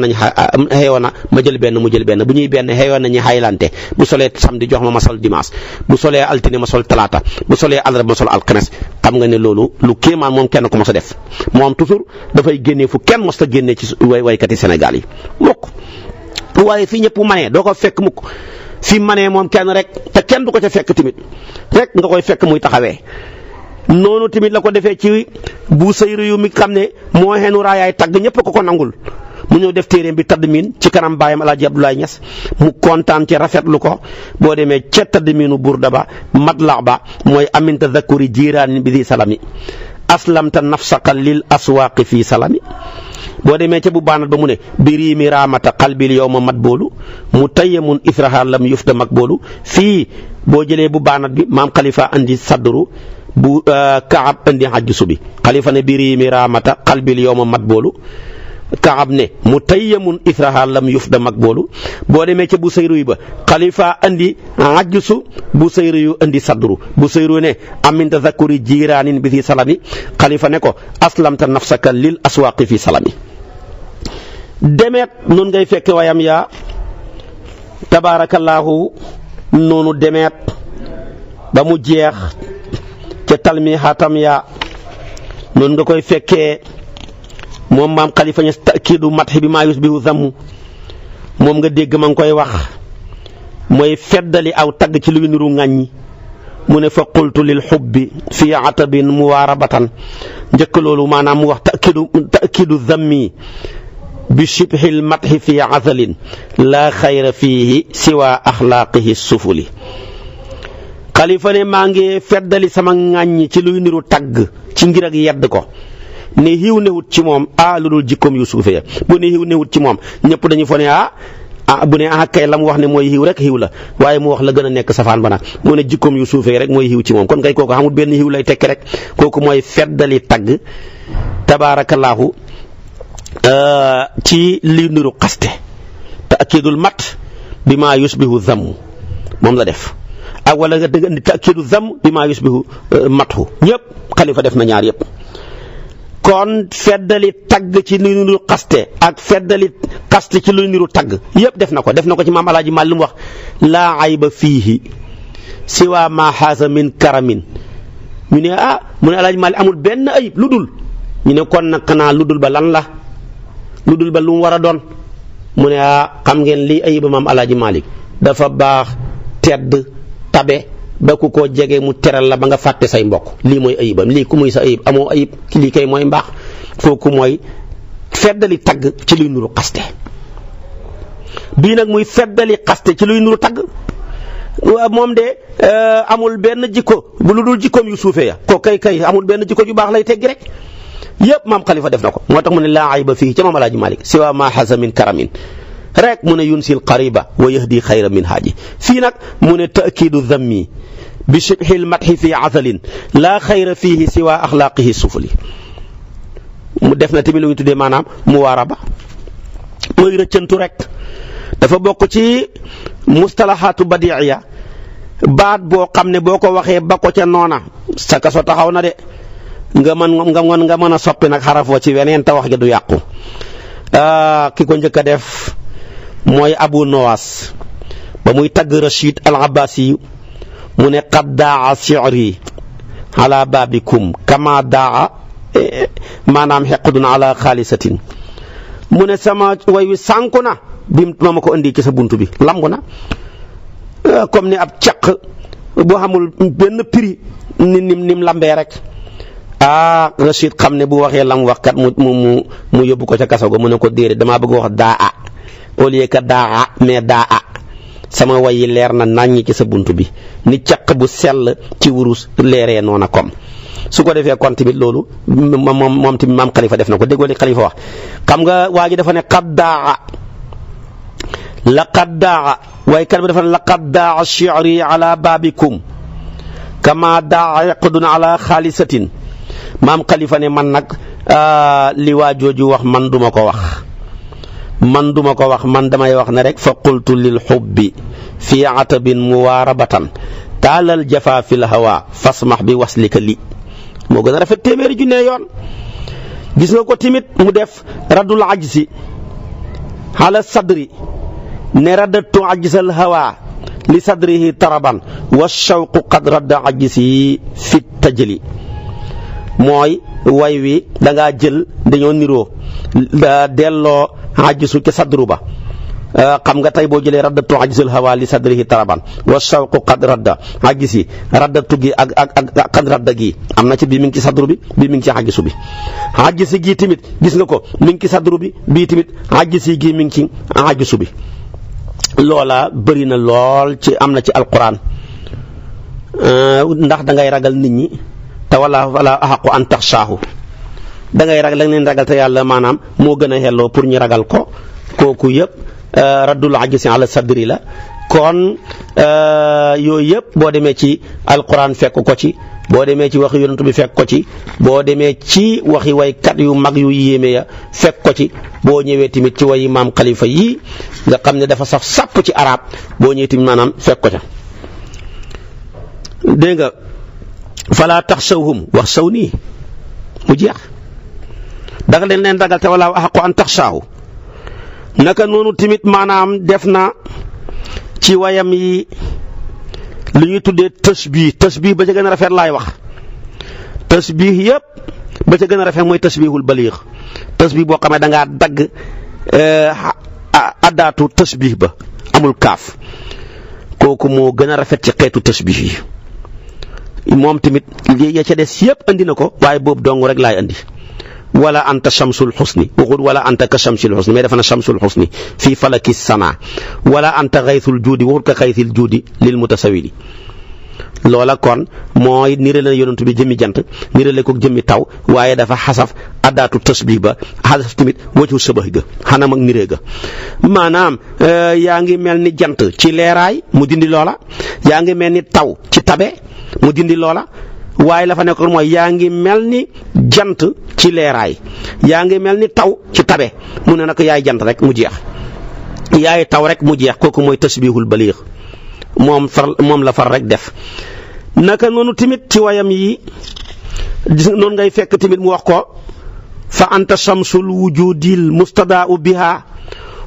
A: na ma jël benn mu jël benn bu ñuy benn xeeyoon nañu xaylante bu solee samedi jox ma sol dimanche bu solee altine ma sol talaata bu solee àllarba ma sol alxames xam nga ne loolu lu kéemaan moom kenn ko mos a def moom toujours dafay génnee fu kenn mos a génnee ci waykati Sénégal yi mukk waaye fii ñëpp manee doo ko fekk mukk fi manee moom kenn rek te kenn du ko ca fekk tamit rek nga koy fekk muy taxawee noonu tamit la ko defee ci Busayri yu mi xam ne moo xenu raayaay tagg ñëpp ko nangul mu ñëw def téeréem bi tadmin ci kanam baayam Alaaji Abdoulaye Niass mu kontaan ci rafetlu ko boo demee ca tadminu burda ba matlax ba mooy amin tadhakkuri jiiraanin bi di salami aslamta nafsaka lil aswaaqi fii salami boo demee ca bu baanat ba mu ne biriimi raamata qalbil yawma matboolu mu tayyamun israha lam yufta makboolu fii boo jëlee bu baanat bi maam Khalifa andi sadru bu Kaab indi hajjusu bi Khalifa ne biriimi raamata qalbil yawma matboolu Kaab ne mu tayyamun israha lam yufda makboolu boo demee ca Busayri ba Khalifa andi hajjusu Busayri andi sadru Busayri ne amin tadhakkuri jiiraanin bi fi salami Khalifa ne ko aslamta nafsaka lil aswaaqi fi salami demeet noonu ngay fekke wayam yaa tabaarakallaahu noonu demeet ba mu jeex ca talmihaatam yaa noonu nga koy fekkee moom maam Khalifa Niass takiidu matxi bi maa yusbihu zammu moom nga dégg ma ngi koy wax mooy feddali aw tagg ci luy niru ŋàññi mu ne fa qultu lil xubbi fi atabin muwaarabatan njëkk loolu maanaam mu wax takiidu zammi bi shibhil matxi fi azalin laa xayra fiihi siwa axlaaqihi sufuli Khalifa ne maa ngi feddali sama ŋàññi ci luy niru tagg ci ngir ak yedd ko ne xiw newut ci moom lu dul jikkoom yu suufee bu ne xiw newut ci moom ñëpp dañu fo ne bu ne kay la mu wax ne mooy xiw rek xiw la waaye mu wax la gën a nekk safaan ba nag mu ne jikkoom yu suufee rek mooy xiw ci moom kon kay kooku xamul benn xiw lay tekki rek kooku mooy feddali tagg tabaarakallaahu ci li niru xaste ta'kidul mat bi maa yusbihu zamm moom la def ak wala nga dëgg indi ta'kidu zamm bi maa yusbihu mathu ñëpp xalifa def na ñaar yëpp. kon feddali tagg ci luy niru xaste ak feddali xaste ci luy niru tagg yëpp def na ko ci maam Alaaji Maalik li mu wax laa ayba fiihi siwa ma xaasa min karamin ñu ne mu ne Alaaji Maalik amul benn ayib lu dul ñu ne kon nag xanaa lu dul ba lan la lu dul ba lu mu war a doon mu ne xam ngeen lii ayiba maam Alaaji Maalik dafa baax tedd tabe ba ku ko jege mu teral la ba nga fàtte say mbokk lii mooy ayibam lii ku muy sa ayib amoo ayib lii kay mooy mbaax kooku mooy feddali tagg ci luy nuru xaste bii nag muy feddali xaste ci luy nuru tagg moom de amul benn jikko bu lu dul jikkoom yu suufee ya ko kay amul benn jikko ju baax lay teggi rek yëpp maam Xalifa def na ko moo tax mu ne laa ayba fii ca maam Alaaji Maalik siwa ma xasa min karamin rek mu ne yunsil qariba wa yahdi xayra min haaji fii nag mu ne ta'kiidu zammi bi shibhil madhi fi azalin laa xayra fiihi siwa axlaaqihi sufuli mu def na tamit lu ñu tuddee maanaam muwaaraba mooy rëccantu rek dafa bokk ci mustalahaatu badiiya baat boo xam ne boo ko waxee ba ko ca noona sa kaso taxaw na de nga mën a soppi nag xarafoo ci weneen te wax gi du yàqu ki ko njëkk a def mooy Abu Nawaas ba muy tagg Rachid al-Abbasi mu ne qad daa shi'ri ala baabikum kama daa maanaam xequdun ala xaalisatin mu ne sama way wi sànku na bi ma ko indi ci sa buntu bi lamb na comme ni ab caq boo xamul benn prix nim lambee rek Rachid xam ne bu waxee lam wax kat mu yóbbu ko ca kaso ga mu ne ko déedéet damaa bëgg wax daa au lieu que daa mais daa sama way yi leer na naññi ci sa buntu bi ni caq bu sell ci wurus leeree noona comme su ko defee kon tamit loolu moom tamit maam Xalifa def na ko déggoo li Xalifa wax xam nga waa ji dafa ne qad daa laqad daa waaye kan bi dafa ne laqad daa shi'ri ala baabikum kama daa yaqdun ala xaalisatin maam Xalifa ne man nag li waa jooju wax man duma ko wax man damay wax ne rek fa qultu lil xubbi fi atabin muwaarabatan taalal jafa fil hawa fasmax bi waslika li moo gën a rafet téeméeri junne yoon gis nga ko timit mu def raddul ajsi ala sadri ne raddatu ajsal hawa li sadrihi taraban wa shawqu qad radda ajsi fi tajli mooy way wi da ngaa jël dañoo niroo delloo ajsu ci sadru ba xam nga tey boo jëlee raddatu ajsul hawa li sadrihi taraban wa shawqu qad radda ajsi raddatu gi ak qad radda gi am na ci bii mi ngi ci sadru bi bii mi ngi ci ajsu bi ajsi gi tamit gis nga ko mi ngi ci sadru bi bii tamit ajsi gi mi ngi ci ajsu bi loola bëri na lool ci am na ci alquran ndax da ngay ragal nit ñi te wala axaqu an taxshaahu da ngay ragal la leen ragal te yàlla maanaam moo gën a xelloo pour ñu ragal ko kooku yëpp raddul ajsi ala sadri la kon yooyu yëpp boo demee ci alquran fekk ko ci boo demee ci waxi yonent bi fekk ko ci boo demee ci waxi waykat yu mag yu yéeme ya fekk ko ci boo ñëwee tamit ci wayi maam Xalifa yii nga xam ne dafa saf sàpp ci arab boo ñëwee tamit maanaam fekk ko ca dégg nga fala taxshawhum wax saw nii mu jeex daga leen ragal te wala axaqu an taxshaahu naka noonu tamit maanaam def na ci wayam yi lu ñuy tuddee tashbih ba ca gën a rafet laay wax tashbih yëpp ba ca gën a rafet mooy tashbihul baliix tashbih boo xamee da ngaa dagg addaatu tashbih ba amul kaaf kooku moo gën a rafet ci xeetu tashbih yi moom tamit ya ca des yëpp andi na ko waaye boobu dong rek laay andi wala anta shamsul xusni waxul wala anta ka shamsil xusni mais dafa na shamsul xusni fii falaki sana wala anta xaysul juudi waxul ka xaysil juudi lil mutasawili loola kon mooy nirale na yonent bi jëmmi jant nirale ko jëmmi taw waaye dafa xasaf addaatu tasbih ba xasaf tamit waccu sëbax ga xanam ak niree ga maanaam yaa ngi mel ni jant ci leeraay mu dindi loola yaa ngi mel ni taw ci tabe mu dindi loola waaye la fa nekkoon mooy yaa ngi mel ni jant ci leeraay yaa ngi mel ni taw ci tabe mu ne nag yaay jant rek mu jeex yaay taw rek mu jeex kooku mooy tasbihul baliix moom la far rek def. naka noonu tamit ci wayam yi noonu ngay fekk tamit mu wax ko fa anta shamsul wujudil mustadaa'u biha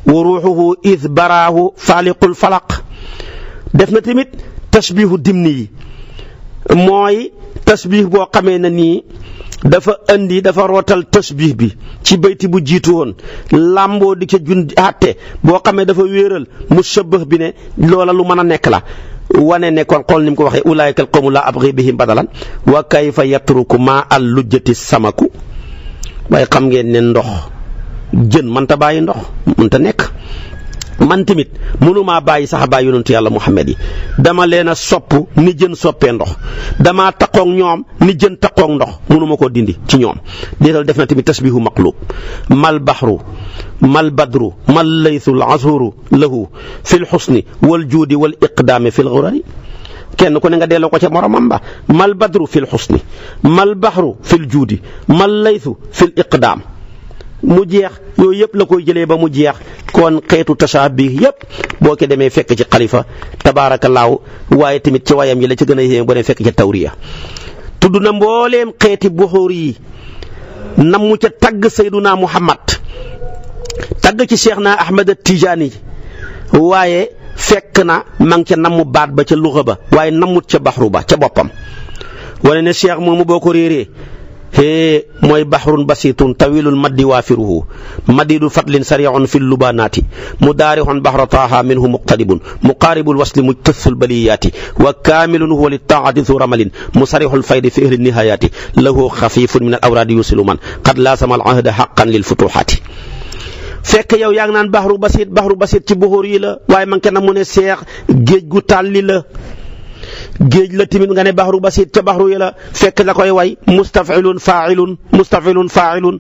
A: wa ruuxuhu id baraahu faaliqul falaq. def na tamit tasbihu dimni yi mooy tasbih boo xamee na nii dafa rootal tasbih bi ci bayti bu jiitu woon làmboo di ca jun àtte boo xamee dafa wéeral mushabbah bi ne loola lu mën a nekk la wane ne kon xool ni mu ko waxee ulaayka al qawmu laa abghi bihim badalan wa kayfa yatruku maa al lujjati samaku. waaye xam ngeen ne ndox jën mënta bàyyi ndox mënta nekk. man tamit mënumaa bàyyi saxaaba yonentu yàlla Muhammad yi dama leen a sopp ni jën soppee ndox damaa taqoog ñoom ni jën taqoog ndox mënuma koo dindi ci ñoom. déetal def na tamit tasbihu maqlub mal baxru mal badru mal laythul azhuru lahu fil xusni wal juudi wal iqdaami fil xurari. kenn ku ne nga delloo ko ca moromam ba mal badru fil xusni mal baxru fil juudi mal laythu fil iqdaam mu jeex yooyu yëpp la koy jëlee ba mu jeex. kon xeetu tashaabih yëpp boo ko demee fekk ci xalifa tabaarakallaahu waaye tamit ci wayam yi la ci gën a yéeme boo demee fekk ci tawriya tudd na mbooleem xeeti buxuur yi namu ca tagg sayduna Muhammad tagg ci Cheikh na Ahmad Tijaani waaye fekk na ma ngi ca namu baat ba ca luxa ba waaye namut ca baxru ba ca boppam wane ne Cheikh moomu boo ko réeree mooy baxrun basitun tawilul maddi waafiruhu madidu fadlin sariun fi lubaanaati mudaarixun baxra taaha minhu muqtadibun muqaaribul wasli mujtasul baliyaati wa kaamilun huwa li taati zu ramalin musarixul faydi fi ahli nihayaati lahu xafifun min al awraadi yusilu man qad laasama al ahda xaqan lil futuxaati. fekk yow yaa ngi naan baxru basit ci buxóor yi la waaye man kenn mu ne seex géej gu tàlli la. géej la timit nga ne baxru basit ca baxru yi la fekk la koy way mustafilun faailun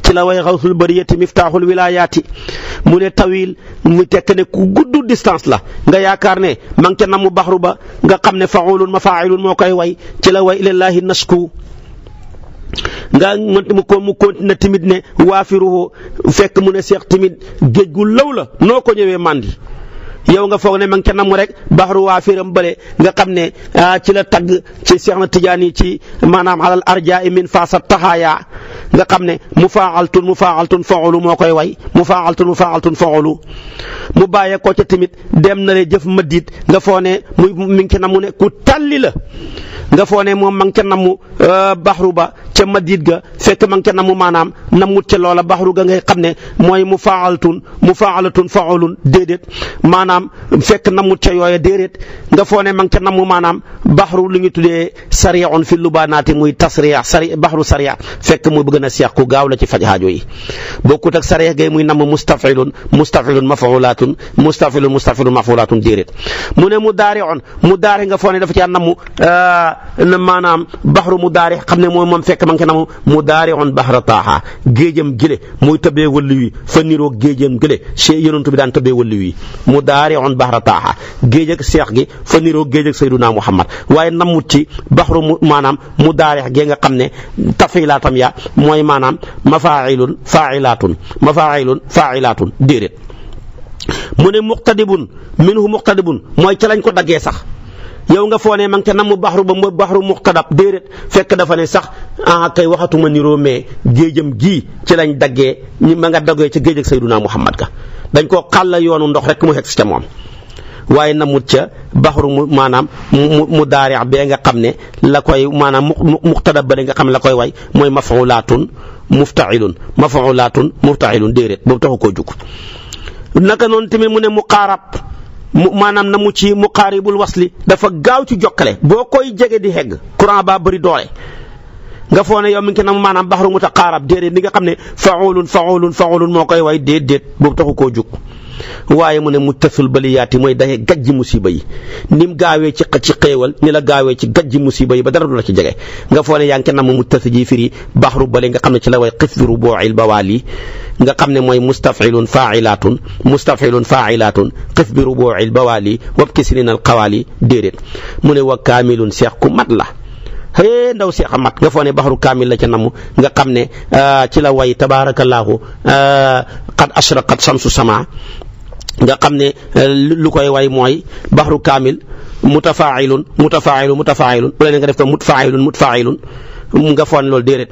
A: ci la way xawsul bariyati miftaaxul wilayaati mu ne tawil mu tekk ne ku gudd distance la nga yaakaar ne ma ngi ca namu baxru ba nga xam ne faulun mafaailun moo koy way ci la way ilallahi nasku nga mu continue timit ne waafiruhu fekk mu ne seex timit géej gu law la noo ko ñëwee mandi yow nga foog ne ma ngi ca namu rek baxru waafiram bële nga xam ne ci la tagg ci Seex na Tijaani ci maanaam alal arjaa min faasa taxaaya nga xam ne mufaaltun faulu moo koy way mufaaltun faulu mu bàyyee ko ca tamit dem na le jëf madid nga foo ne mi ngi ca namu ne ku tàlli la nga foo ne moom ma ngi ca namu baxru ba ca madid ga fekk ma ngi ca namu maanaam namut ca loola baxru ga ngay xam ne mooy mufaalatun faulun déedéet maanaam fekk namut ca yooya déedéet nga foo ne ma ngi ca namu maanaam baxru li ñu tuddee sariun fi lubaanaati muy tasriya baxru sariya fekk muy bëgg na seex ku gaaw la ci faj haajo yi bokkut ak sariya gay muy namu mustafilun mafulatun mafulatun déedéet mu ne mu daari nga foo ne dafa ci namu maanaam baxru mu daari xam ne moom fekk ma ngi ca namu mu daari on baxra taaxa géejam gile muy tëbee wëlli wi fa niroo géejam gile yonent bi daan tëbee wëlli wi mu daari on baxra taaxa géej ak seex gi fa niroo géej ak sayduna Muhammad waaye namut ci baxru mu maanaam mu daarix gee nga xam ne tafilaatam ya mooy maanaam mafailun failatun déedéet mu ne muqtadibun mooy ca lañ ko daggee sax yow nga foo ne ma ngi ca namu baxru ba baxru muqtadab déedéet fekk dafa ne sax kay waxatuma niroo mais géejam gii ci lañ daggee ma nga daggee ca géej ak sayduna Muhammad ga dañ koo xàll yoonu ndox rek mu xeg ca moom waaye namut ca baxru maanaam mu daarix bee nga xam ne la koy maanaam muqtadab ba nga xam ne la koy way mooy mafulatun muftailun déedéet boobu taxu koo jug naka noonu tamit mu ne muqaarab maanaam namu ci muqaaribul wasli dafa gaaw ci jokkale boo koy jege di hegg courant baa bëri doole nga foo ne yow mi ngi nam maanaam baxru mutaqaarab déedéet li nga xam ne faulun moo koy way déedéet boobu taxu koo jug waaye mu ne muttasul baliyaati mooy daye gajji musiba yi ni mu gaawee ci xéewal ni la gaawee ci gajji musiba yi ba dara du la ci jege nga foo ne yaa ngi ca namm muttasi ji firi baxru bale nga xam ne ci la way xisbiru booil bawaali nga xam ne mooy mustafilun failatun xisbiru booil bawaali wab kisinin al xawaali déedéet mu ne wa kaamilun seex ku mat la ndaw Seex Amat nga foo ne baxru kaamil la ca namm nga xam ne ci la way tabaarakallaahu qad ashraqat samsu sama nga xam ne lu koy way mooy baxru kaamil mutafaa'ilun bu leen nga def ko mutfaa'ilun nga foon loolu déedéet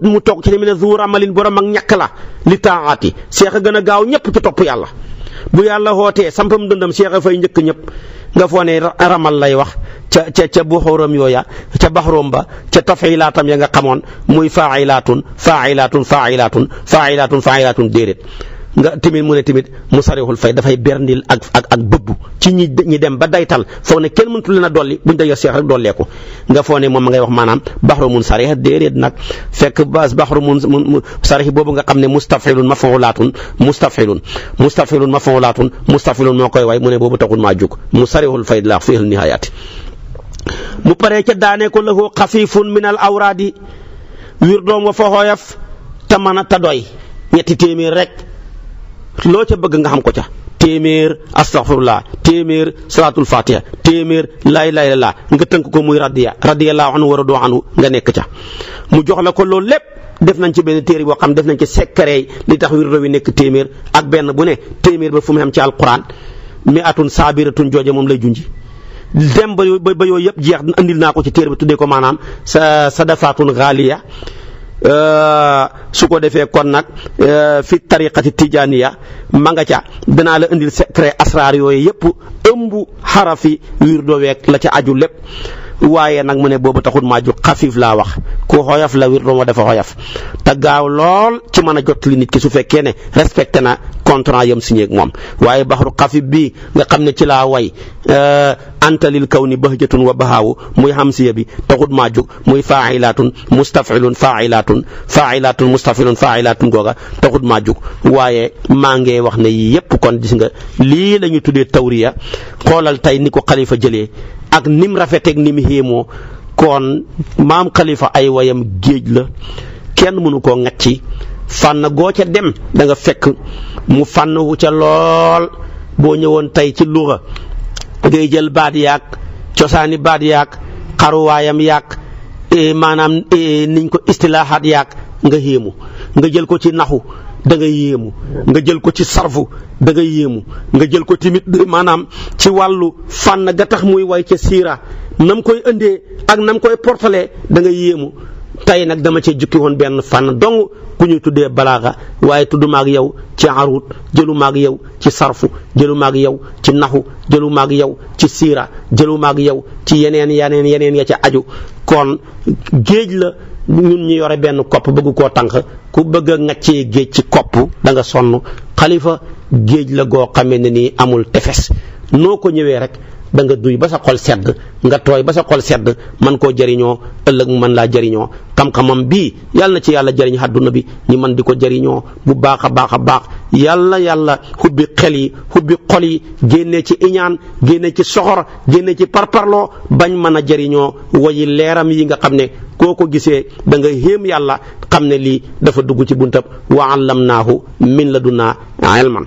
A: mu toog ci ne mi ne zuur amalin borom ak ñàkk la li taati seex a gën a gaaw ñëpp ci topp yàlla bu yàlla xootee sampam dëndam seex a fay njëkk ñëpp nga foo ne ramal lay wax ca buxuram yooya ca baxroom ba ca tafilaatam ya nga xamoon muy faa'ilaatun déedéet nga tamit mu ne tamit mu sarixul fay dafay berndil ak bëbbu ci ñi dem ba daytal foog ne kenn mëntu leen a dolli buñ dajee seex rek dolleeku nga foo ne moom ma ngay wax maanaam baxru mun sarix déedéet nag fekk baxru mun sarix boobu nga xam ne mustafilun maf'ulatun moo koy way mu ne boobu taxul maa jóg mu sarixul fay la fi nihayaati mu paree ca daanee ko lahu xafifun min al awraadi wir doom wa fa xooyaf te mën a ta doy ñetti téeméer rek loo ca bëgg nga xam ko ca téeméer astaghfirullah téeméer salaatul fatiha téeméer laa ilaaha illallaah nga tënk ko muy radiyallahu anhu wa radu anhu nga nekk ca mu jox la ko loolu lépp def nañ ci benn téere boo xam def nañ ci secret li tax wirdo wi nekk téeméer ak benn bu ne téeméer ba fu mu xam ci alquran mi'atun sabiratun jooje moom lay junji dem ba yooyu yëpp jeex andil naa ko ci téere bi tuddee ko maanaam sadafatun ghaliya su ko defee kon nag fi tariqati tijaniya ma nga ca danaa la indil secret asrar yooyu yëpp ëmb xarafi wirdo week la ca aju lépp waaye nag mu ne boobu taxul maa jóg xafif laa wax ku xoyof la wirdo moo dafa xoyof te gaaw lool ci mën a jottali nit ki su fekkee ne respecté na contrat yam signé ak moom waaye baxru xafif bii nga xam ne ci laa way anta lil kawni bahjatun wa bahaawu muy hamsiya bi taxut maa jóg muy faa'ilatun mustaf'ilun googa taxut maa jóg waaye maa ngi wax ne yii yépp kon gis nga lii la ñu tuddee tawriya xoolal tey ni ko xalifa jëlee ak nim rafeteeg nim héemoo kon maam xalifa ay wayam géej la kenn mënu koo ŋacci fànn goo ca dem da nga fekk mu fànn wu ca lool boo ñëwoon tey ci luxa ngay jël baat yaag cosaani baat yaag xaruwaayam yaag maanaam niñ ko istilaahaat yaag nga héemu nga jël ko ci naxu da nga yéemu nga jël ko ci sarfu da nga yéemu nga jël ko tamit maanaam ci wàllu fànn ga tax muy way ca siira nam koy indee ak nam koy portalee da nga yéemu tey nag dama cee jukki woon benn fànn dong ku ñuy tuddee balaaxa waaye tudduma ak yow ci arut jëluma ak yow ci sarfu jëluma ak yow ci naxu jëluma ak yow ci siira jëluma ak yow ci yeneen ya ca aju kon géej la ñun ñu yore benn kopp bëgg koo tànk ku bëgg a ŋaccee géej ci kopp da nga sonn xalifa géej la goo xamee ne nii amul tefes noo ko ñëwee rek da nga duy ba sa xol sedd nga tooy ba sa xol sedd man koo jëriñoo ëllëg mu mën laa jëriñoo xam-xamam bii yàlla na ci yàlla jëriñ àdduna bi ñi mën di ko jëriñoo bu baax a baax yàlla hubbi xel yi hubbi xol yi génnee ci iñaan génnee ci soxor génnee ci parparloo bañ mën a jëriñoo wayi leeram yi nga xam ne koo ko gisee da nga héem yàlla xam ne lii dafa dugg ci buntab wa allamnaahu min ladunna ilman